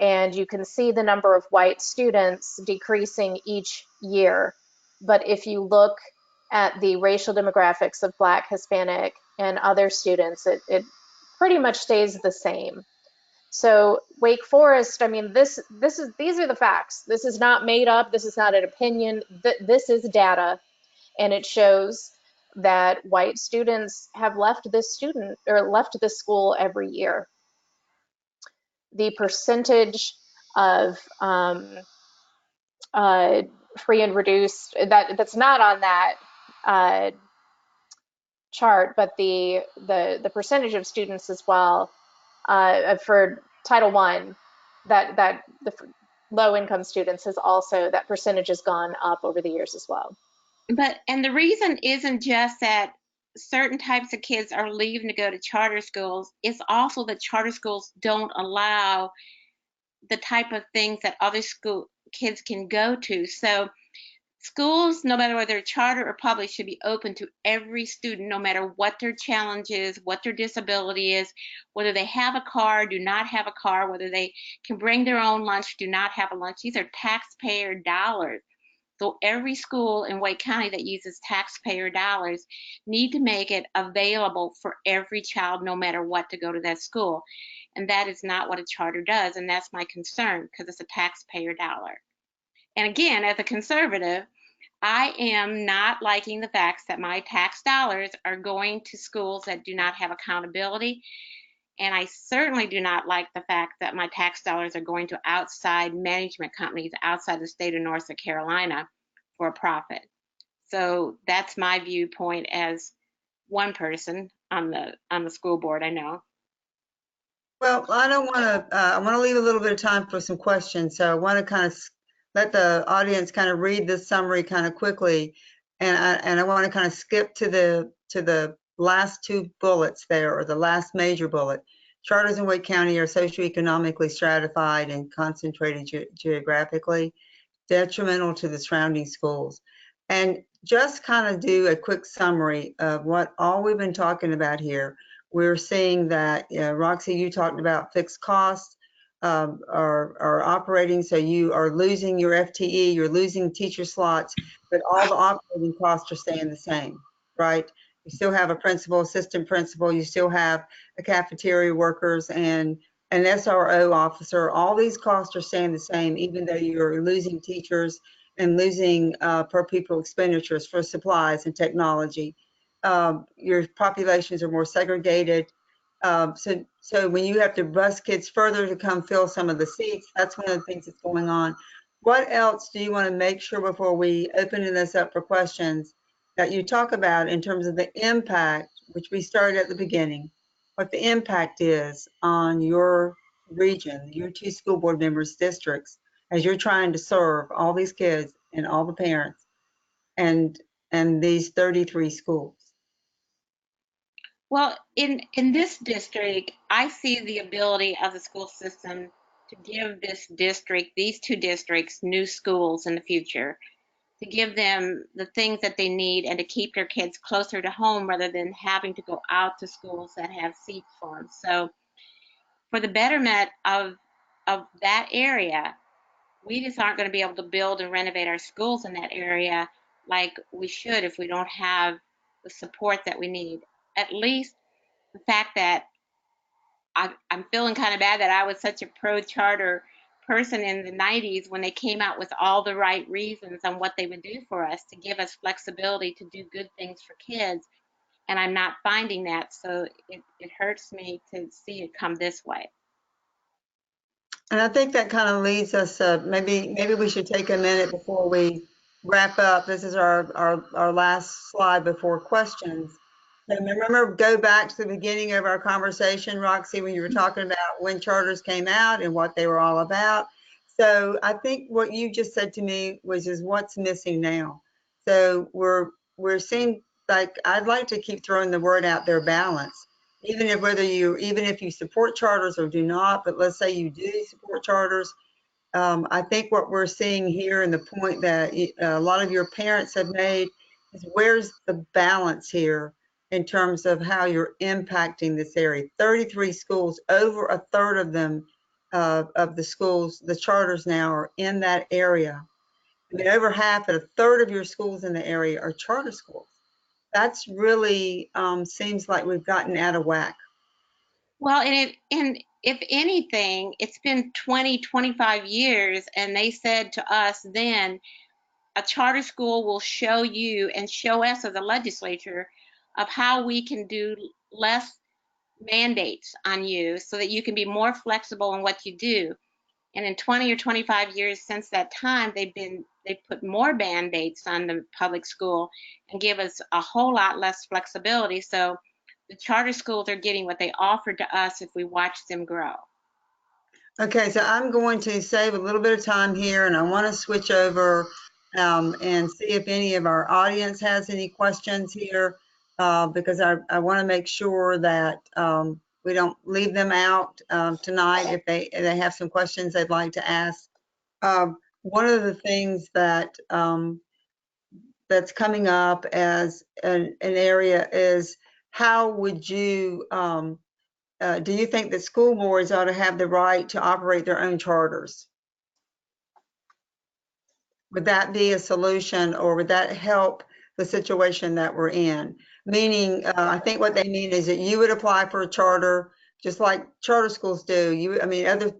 and you can see the number of white students decreasing each year. But if you look at the racial demographics of Black, Hispanic, and other students, it pretty much stays the same. So Wake Forest, I mean, these are the facts. This is not made up. This is not an opinion. This is data, and it shows that white students have left this school every year. the percentage of free and reduced, that's not on that uh, chart, but the percentage of students as well for Title I, that the low income students has also, that percentage has gone up over the years as well. And the reason isn't just that certain types of kids are leaving to go to charter schools. It's also that charter schools don't allow the type of things that other school kids can go to. So schools, no matter whether charter or public, should be open to every student, no matter what their challenge is, what their disability is, whether they have a car, do not have a car, whether they can bring their own lunch, do not have a lunch. These are taxpayer dollars. So every school in Wake County that uses taxpayer dollars need to make it available for every child, no matter what, to go to that school. And that is not what a charter does. And that's my concern, because it's a taxpayer dollar. And again, as a conservative, I am not liking the fact that my tax dollars are going to schools that do not have accountability. And I certainly do not like the fact that my tax dollars are going to outside management companies outside the state of North Carolina for a profit. So that's my viewpoint as one person on the school board, I know. Well, I don't want to, I want to leave a little bit of time for some questions. So I want to kind of let the audience kind of read this summary kind of quickly. And I want to kind of skip to the last two bullets there, or the last major bullet. Charters in Wake County are socioeconomically stratified and concentrated geographically, detrimental to the surrounding schools. And just kind of do a quick summary of what all we've been talking about here. We're seeing that, Roxie, you talked about fixed costs are operating, so you are losing your FTE, you're losing teacher slots, but all the operating costs are staying the same, right? You still have a principal, assistant principal, you still have a cafeteria workers and an SRO officer. All these costs are staying the same, even though you're losing teachers and losing per pupil expenditures for supplies and technology. Your populations are more segregated. So when you have to bus kids further to come fill some of the seats, that's one of the things that's going on. What else do you want to make sure before we open this up for questions that you talk about in terms of the impact, which we started at the beginning, what the impact is on your region, your two school board members' districts, as you're trying to serve all these kids and all the parents and these 33 schools? Well, in this district, I see the ability of the school system to give this district, these two districts, new schools in the future, to give them the things that they need and to keep their kids closer to home rather than having to go out to schools that have seats for them. So for the betterment of that area, we just aren't going to be able to build and renovate our schools in that area like we should if we don't have the support that we need. At least the fact that I'm feeling kind of bad that I was such a pro-charter person in the 90s when they came out with all the right reasons on what they would do for us to give us flexibility to do good things for kids. And I'm not finding that, so it hurts me to see it come this way. And I think that kind of leads us, maybe we should take a minute before we wrap up. This is our last slide before questions. So remember, go back to the beginning of our conversation, Roxie, when you were talking about when charters came out and what they were all about. So I think what you just said to me was just what's missing now. So we're seeing, like, I'd like to keep throwing the word out there, balance. Even if you support charters or do not, but let's say you do support charters, I think what we're seeing here and the point that a lot of your parents have made is where's the balance here in terms of how you're impacting this area. 33 schools, over a third of them, of the schools, the charters now are in that area. I mean, over half, a third of your schools in the area are charter schools. That's really seems like we've gotten out of whack. Well, and if anything, it's been 20, 25 years, and they said to us then, a charter school will show you and show us as a legislature of how we can do less mandates on you so that you can be more flexible in what you do. And in 20 or 25 years since that time, they put more mandates on the public school and give us a whole lot less flexibility. So the charter schools are getting what they offered to us if we watch them grow. Okay, so I'm going to save a little bit of time here, and I want to switch over and see if any of our audience has any questions here, because I want to make sure that we don't leave them out tonight if they have some questions they'd like to ask. One of the things that that's coming up as an area is, how would you do you think that school boards ought to have the right to operate their own charters? Would that be a solution, or would that help the situation that we're in? Meaning, I think what they mean is that you would apply for a charter, just like charter schools do. I mean, other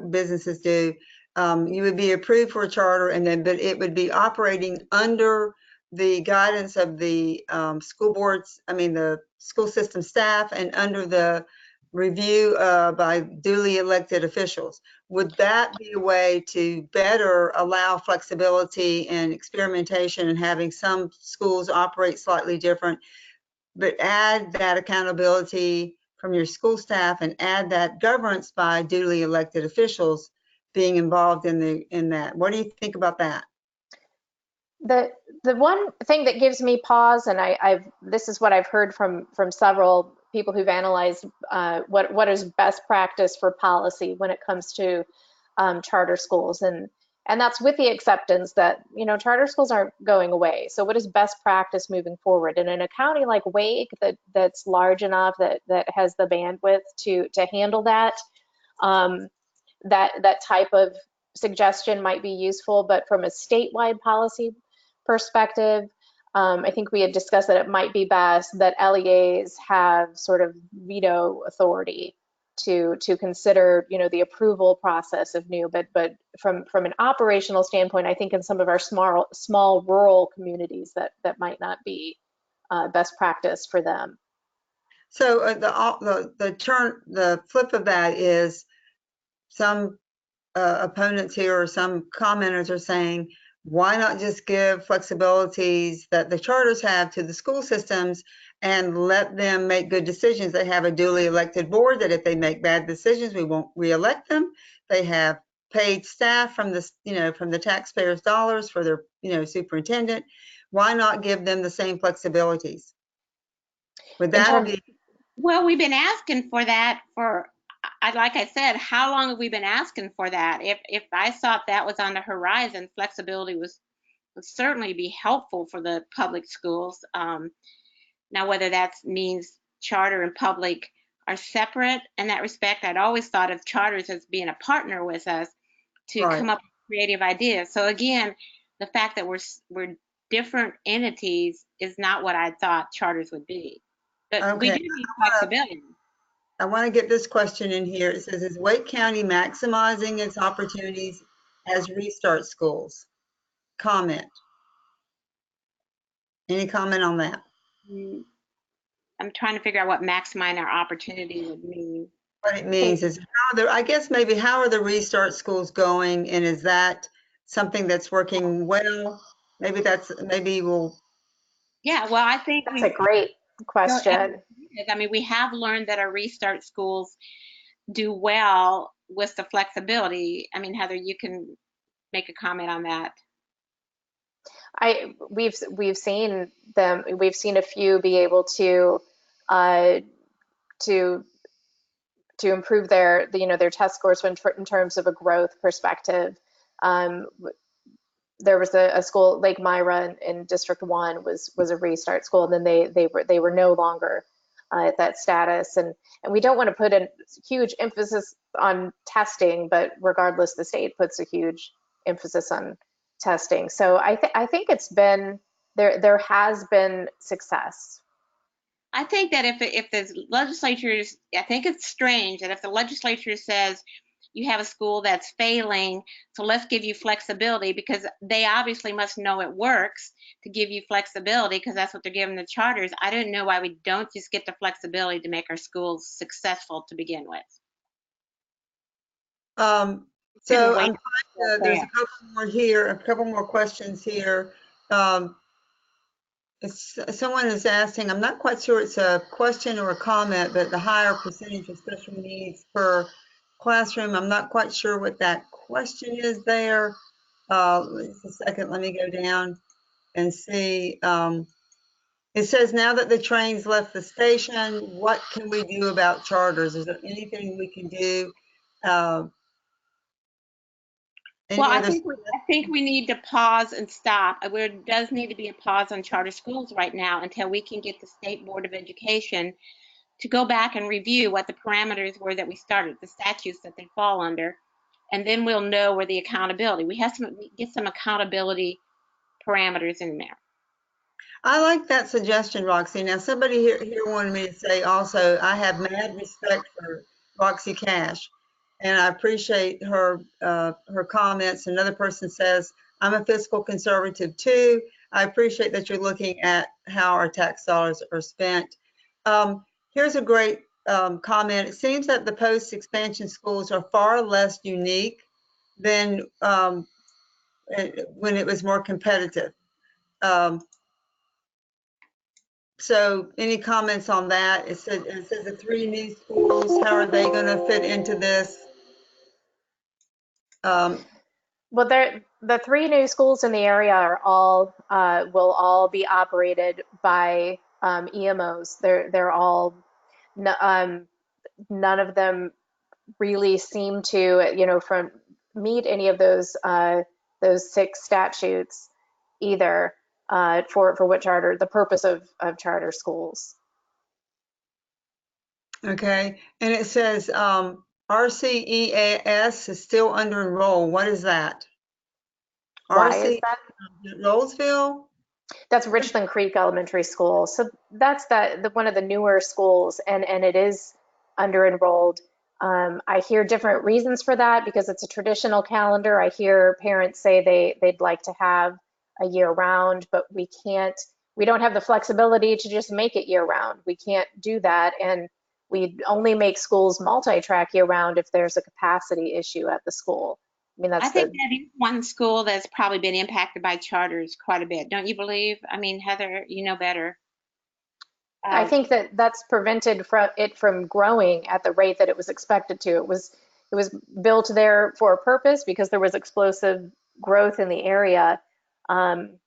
businesses do. You would be approved for a charter, and then, but it would be operating under the guidance of the school boards, I mean, the school system staff, and under the review by duly elected officials. Would that be a way to better allow flexibility and experimentation, and having some schools operate slightly different, but add that accountability from your school staff and add that governance by duly elected officials being involved in that? What do you think about that? The one thing that gives me pause, and this is what I've heard from several people who've analyzed what is best practice for policy when it comes to charter schools, and that's with the acceptance that charter schools aren't going away. So what is best practice moving forward? And in a county like Wake that's large enough that has the bandwidth to handle that, that type of suggestion might be useful. But from a statewide policy perspective, I think we had discussed that it might be best that LEAs have sort of veto authority to consider, the approval process of new. But from an operational standpoint, I think in some of our small rural communities that might not be best practice for them. So the flip of that is, some opponents here or some commenters are saying, why not just give flexibilities that the charters have to the school systems and let them make good decisions? They have a duly elected board that if they make bad decisions, we won't re-elect them. They have paid staff from the taxpayers' dollars for their superintendent. Why not give them the same flexibilities? Would that be? Well, we've been asking for that like I said, how long have we been asking for that? If I thought that was on the horizon, flexibility would certainly be helpful for the public schools. Now, whether that means charter and public are separate in that respect, I'd always thought of charters as being a partner with us to come up with creative ideas. So again, the fact that we're different entities is not what I thought charters would be. But we do need flexibility. I want to get this question in here. It says, is Wake County maximizing its opportunities as restart schools? Comment. Any comment on that? I'm trying to figure out what maximizing our opportunity would mean. What it means is, I guess maybe, how are the restart schools going, and is that something that's working well? Maybe we'll. Yeah, well, I think that's a great question. I mean, we have learned that our restart schools do well with the flexibility. I mean, Heather, you can make a comment on that. We've seen a few be able to improve their test scores in terms of a growth perspective. There was a school, Lake Myra in District 1 was a restart school, and then they were no longer at that status. And we don't want to put a huge emphasis on testing, but regardless, the state puts a huge emphasis on testing. So I think it's been, there has been success. I think that if the legislatures, I think it's strange that if the legislature says, you have a school that's failing, so let's give you flexibility, because they obviously must know it works to give you flexibility, because that's what they're giving the charters. I don't know why we don't just get the flexibility to make our schools successful to begin with. So wait I'm trying to, there's a couple more here, a couple more questions here. Someone is asking, I'm not quite sure it's a question or a comment, but the higher percentage of special needs per classroom, I'm not quite sure what that question is there. Just a second, let me go down and see. It says, now that the train's left the station, what can we do about charters? Is there anything we can do? Well, I think we need to pause and stop. There does need to be a pause on charter schools right now until we can get the State Board of Education to go back and review what the parameters were that we started, the statutes that they fall under, and then we'll know where the accountability. We have to get some accountability parameters in there. I like that suggestion, Roxie. Now, somebody here wanted me to say also, I have mad respect for Roxie Cash, and I appreciate her her comments. Another person says, I'm a fiscal conservative too. I appreciate that you're looking at how our tax dollars are spent. Here's a great comment. It seems that the post-expansion schools are far less unique than when it was more competitive. So any comments on that? It says the 3 new schools, how are they going to fit into this? Well, the 3 new schools in the area are all will all be operated by EMOs. They're all none of them really seem to, from meet any of those 6 statutes either for what charter, the purpose of charter schools. Okay, and it says RCEAS is still under enroll. What is that? Why is that? Rolesville? That's Richland Creek Elementary School. So that's one of the newer schools, and it is under enrolled. I hear different reasons for that because it's a traditional calendar. I hear parents say they'd like to have a year round, but we don't have the flexibility to just make it year round. We can't do that. And we only make schools multi-track year round if there's a capacity issue at the school. I mean, I think that is one school that's probably been impacted by charters quite a bit. Don't you believe? I mean, Heather, you know better. I think that's prevented from growing at the rate that it was expected to. It was built there for a purpose because there was explosive growth in the area, and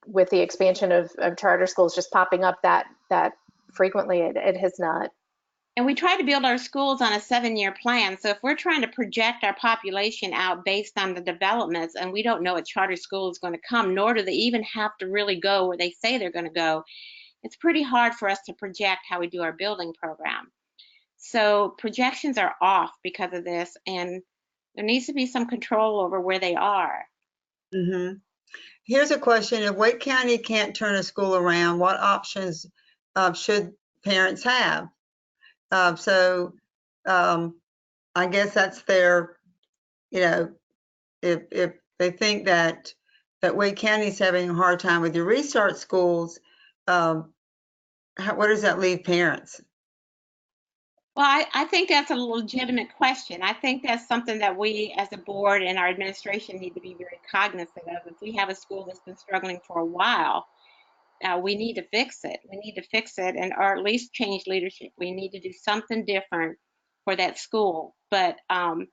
with the expansion of charter schools just popping up that frequently, it has not. And we try to build our schools on a 7-year plan. So if we're trying to project our population out based on the developments, and we don't know a charter school is going to come, nor do they even have to really go where they say they're going to go, it's pretty hard for us to project how we do our building program. So projections are off because of this, and there needs to be some control over where they are. Mm-hmm. Here's a question. If Wake County can't turn a school around, what options should parents have? So I guess that's their, if they think that Wake County's having a hard time with your restart schools, what does that leave parents? Well, I think that's a legitimate question. I think that's something that we as a board and our administration need to be very cognizant of. If we have a school that's been struggling for a while, we need to fix it. We need to fix it, or at least change leadership. We need to do something different for that school. But that's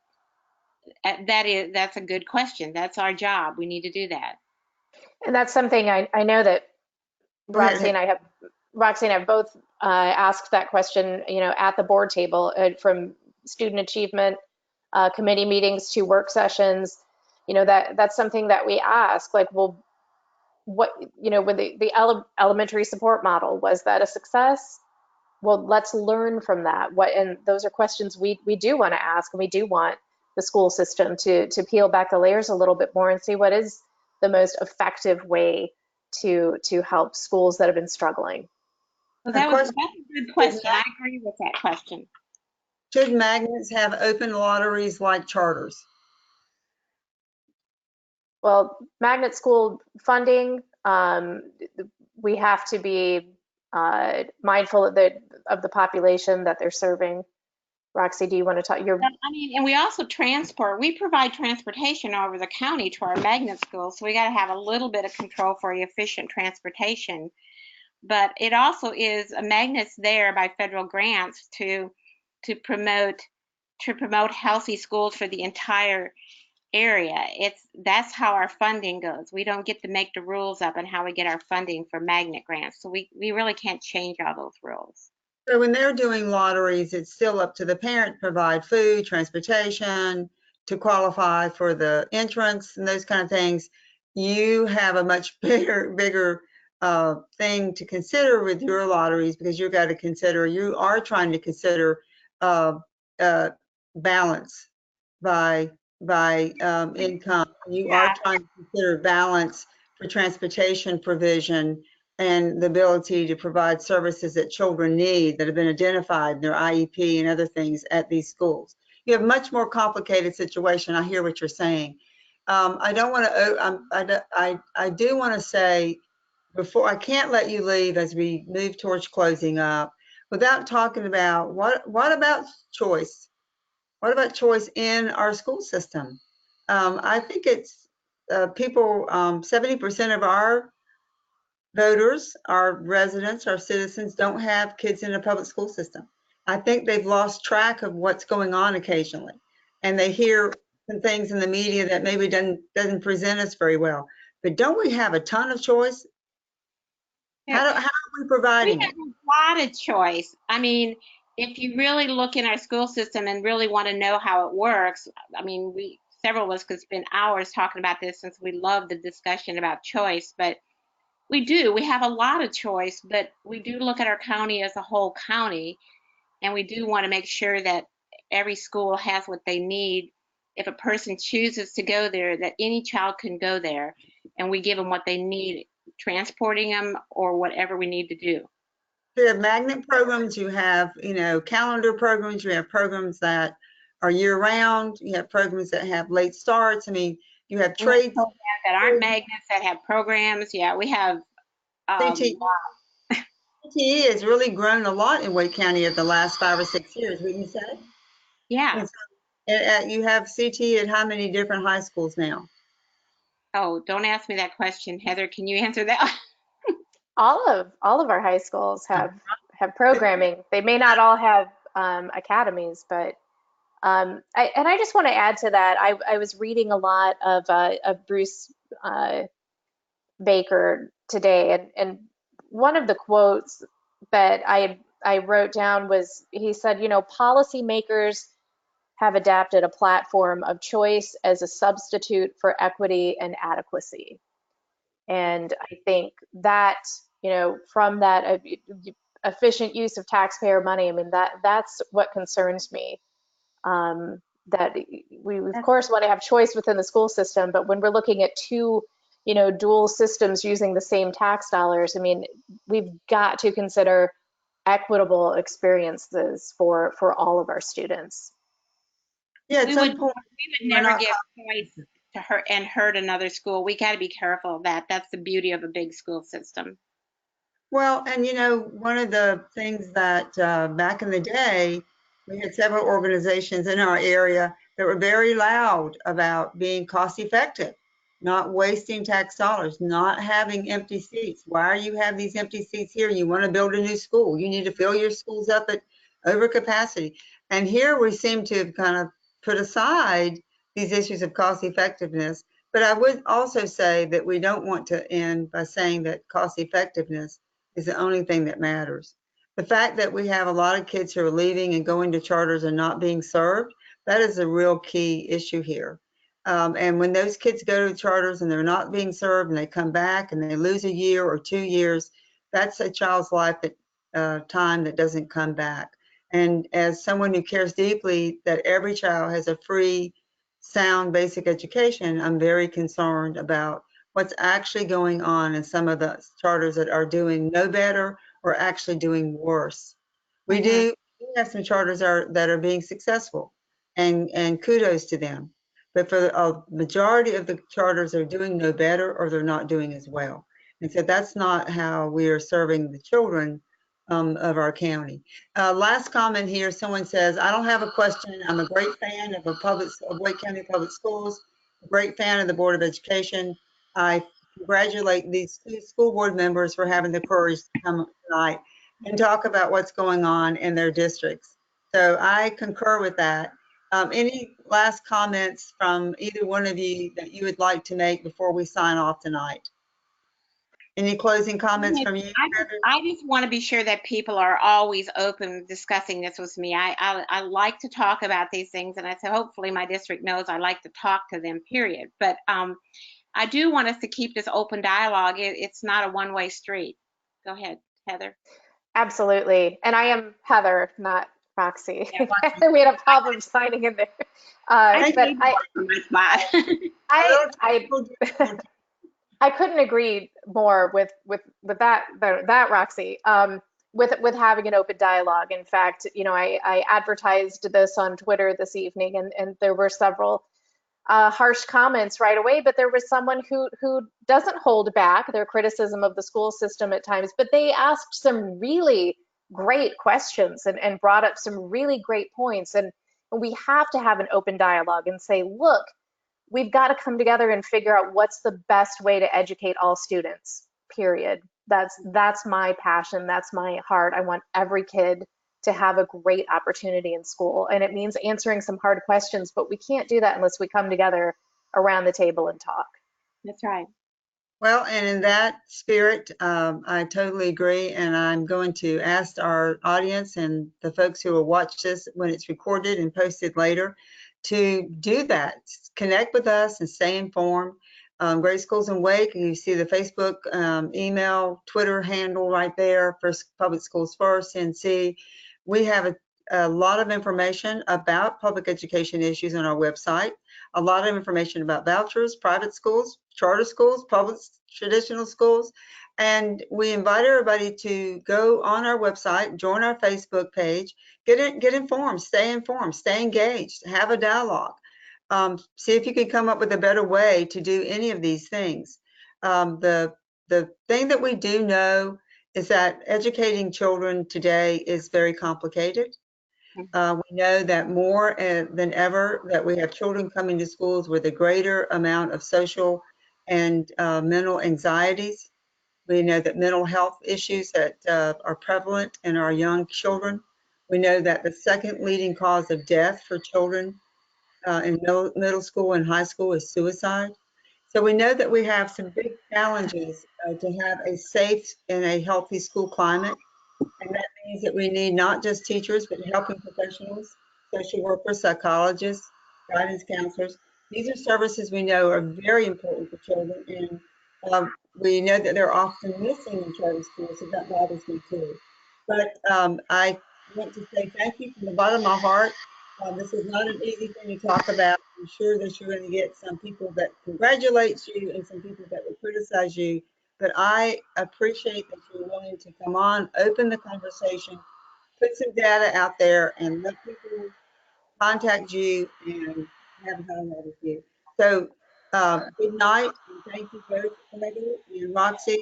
a good question. That's our job. We need to do that. And that's something I know that Roxie and I have both asked that question, at the board table, from student achievement committee meetings to work sessions. That's something that we ask, like, well, what, with the elementary support model, was that a success? Well, let's learn from that. And those are questions we do want to ask, and we do want the school system to peel back the layers a little bit more and see what is the most effective way to help schools that have been struggling. Well, that's a good question. I agree with that question. Should magnets have open lotteries like charters? Well, magnet school funding, we have to be mindful of the population that they're serving. Roxy, do you want to talk? I mean, and we also we provide transportation over the county to our magnet schools, so we got to have a little bit of control for efficient transportation. But it also is a magnet's there by federal grants to promote healthy schools for the entire area. That's how our funding goes. We don't get to make the rules up on how we get our funding for magnet grants. So we really can't change all those rules. So when they're doing lotteries, it's still up to the parent to provide food, transportation, to qualify for the entrance and those kind of things. You have a much bigger thing to consider with your lotteries, because you are trying to consider balance by income. You are trying to consider balance for transportation provision and the ability to provide services that children need that have been identified in their IEP and other things at these schools. You have a much more complicated situation. I hear what you're saying. I don't want to, I do want to say, before, I can't let you leave as we move towards closing up without talking about what about choice? What about choice in our school system? I think it's 70% of our voters, our residents, our citizens don't have kids in a public school system. I think they've lost track of what's going on occasionally, and they hear some things in the media that maybe doesn't present us very well. But don't we have a ton of choice? How are we providing it? We have a lot of choice. I mean, if you really look in our school system and really want to know how it works, I mean, several of us could spend hours talking about this, since we love the discussion about choice, but we have a lot of choice, but we do look at our county as a whole county, and we do want to make sure that every school has what they need. If a person chooses to go there, that any child can go there, and we give them what they need, transporting them or whatever we need to do. You have magnet programs, you have, calendar programs, you have programs that are year round, you have programs that have late starts. I mean, you have trade programs that aren't magnets that have programs. Yeah, we have. CTE has really grown a lot in Wake County in the last 5 or 6 years, wouldn't you say? Yeah. You have CTE at how many different high schools now? Oh, don't ask me that question, Heather. Can you answer that? All of our high schools have programming. They may not all have academies, but I just want to add to that. I was reading a lot of Bruce Baker today, and one of the quotes that I wrote down was, he said, policymakers have adapted a platform of choice as a substitute for equity and adequacy. And I think that, from that efficient use of taxpayer money, I mean, that's what concerns me. That we of course want to have choice within the school system, but when we're looking at two, dual systems using the same tax dollars, I mean, we've got to consider equitable experiences for all of our students. Yeah, we would never give choice to hurt another school. We got to be careful of that. That's the beauty of a big school system. Well, and one of the things that back in the day, we had several organizations in our area that were very loud about being cost effective, not wasting tax dollars, not having empty seats. Why are you have these empty seats here? You want to build a new school. You need to fill your schools up at over capacity. And here we seem to have kind of put aside these issues of cost effectiveness. But I would also say that we don't want to end by saying that cost effectiveness is the only thing that matters. The fact that we have a lot of kids who are leaving and going to charters and not being served, that is a real key issue here. And when those kids go to charters and they're not being served and they come back and they lose a year or 2 years, that's a child's life time that doesn't come back. And as someone who cares deeply that every child has a free, sound, basic education, I'm very concerned about what's actually going on in some of the charters that are doing no better or actually doing worse. We do We have some charters that are being successful, and kudos to them. But for a majority of the charters are doing no better, or they're not doing as well. And so that's not how we are serving the children of our county. Last comment here, someone says, I don't have a question. I'm a great fan of Wake County Public Schools, a great fan of the Board of Education. I congratulate these two school board members for having the courage to come tonight and talk about what's going on in their districts. So I concur with that. Any last comments from either one of you that you would like to make before we sign off tonight? Any closing comments from you, Heather? I just want to be sure that people are always open discussing this with me. I like to talk about these things, and I say hopefully my district knows I like to talk to them, period. But I do want us to keep this open dialogue. It's not a one-way street. Go ahead, Heather. Absolutely. And I am Heather, not Roxie. Yeah, We had a problem signing in there. I couldn't agree more with that Roxie. With having an open dialogue. In fact, I advertised this on Twitter this evening, and there were several harsh comments right away, but there was someone who doesn't hold back their criticism of the school system at times, but they asked some really great questions and brought up some really great points. And we have to have an open dialogue and say, look, we've got to come together and figure out what's the best way to educate all students, period. That's my passion. That's my heart. I want every kid to have a great opportunity in school. And it means answering some hard questions, but we can't do that unless we come together around the table and talk. That's right. Well, and in that spirit, I totally agree. And I'm going to ask our audience and the folks who will watch this when it's recorded and posted later to do that. Connect with us and stay informed. Great Schools in Wake, and you see the Facebook, email, Twitter handle right there, First Public Schools First, NC. We have a lot of information about public education issues on our website, a lot of information about vouchers, private schools, charter schools, public traditional schools. And we invite everybody to go on our website, join our Facebook page, get informed, stay engaged, have a dialogue. See if you can come up with a better way to do any of these things. The thing that we do know is that educating children today is very complicated. We know that more than ever that we have children coming to schools with a greater amount of social and mental anxieties. We know that mental health issues that are prevalent in our young children. We know that the second leading cause of death for children in middle school and high school is suicide. So we know that we have some big challenges to have a safe and a healthy school climate. And that means that we need not just teachers, but helping professionals, social workers, psychologists, guidance counselors. These are services we know are very important for children, and we know that they're often missing in charter schools, so that bothers me too. But I want to say thank you from the bottom of my heart. This is not an easy thing to talk about. I'm sure that you're going to get some people that congratulate you and some people that will criticize you. But I appreciate that you're willing to come on, open the conversation, put some data out there, and let people contact you and have a dialogue with you. So good night, and thank you both, Heather and Roxie.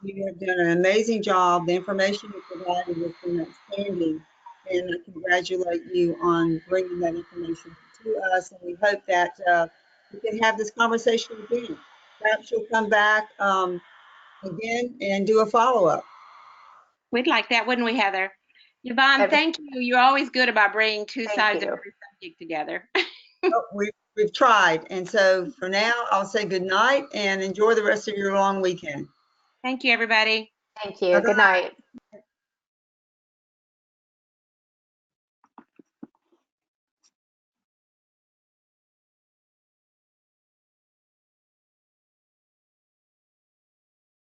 You have done an amazing job. The information you provided has been outstanding, and I congratulate you on bringing that information to us. And we hope that we can have this conversation again. Perhaps you'll come back again and do a follow-up. We'd like that, wouldn't we, Heather? Yvonne, thank you. You're always good about bringing two sides of every subject together. We've tried. And so for now, I'll say good night and enjoy the rest of your long weekend. Thank you, everybody. Thank you. Good night.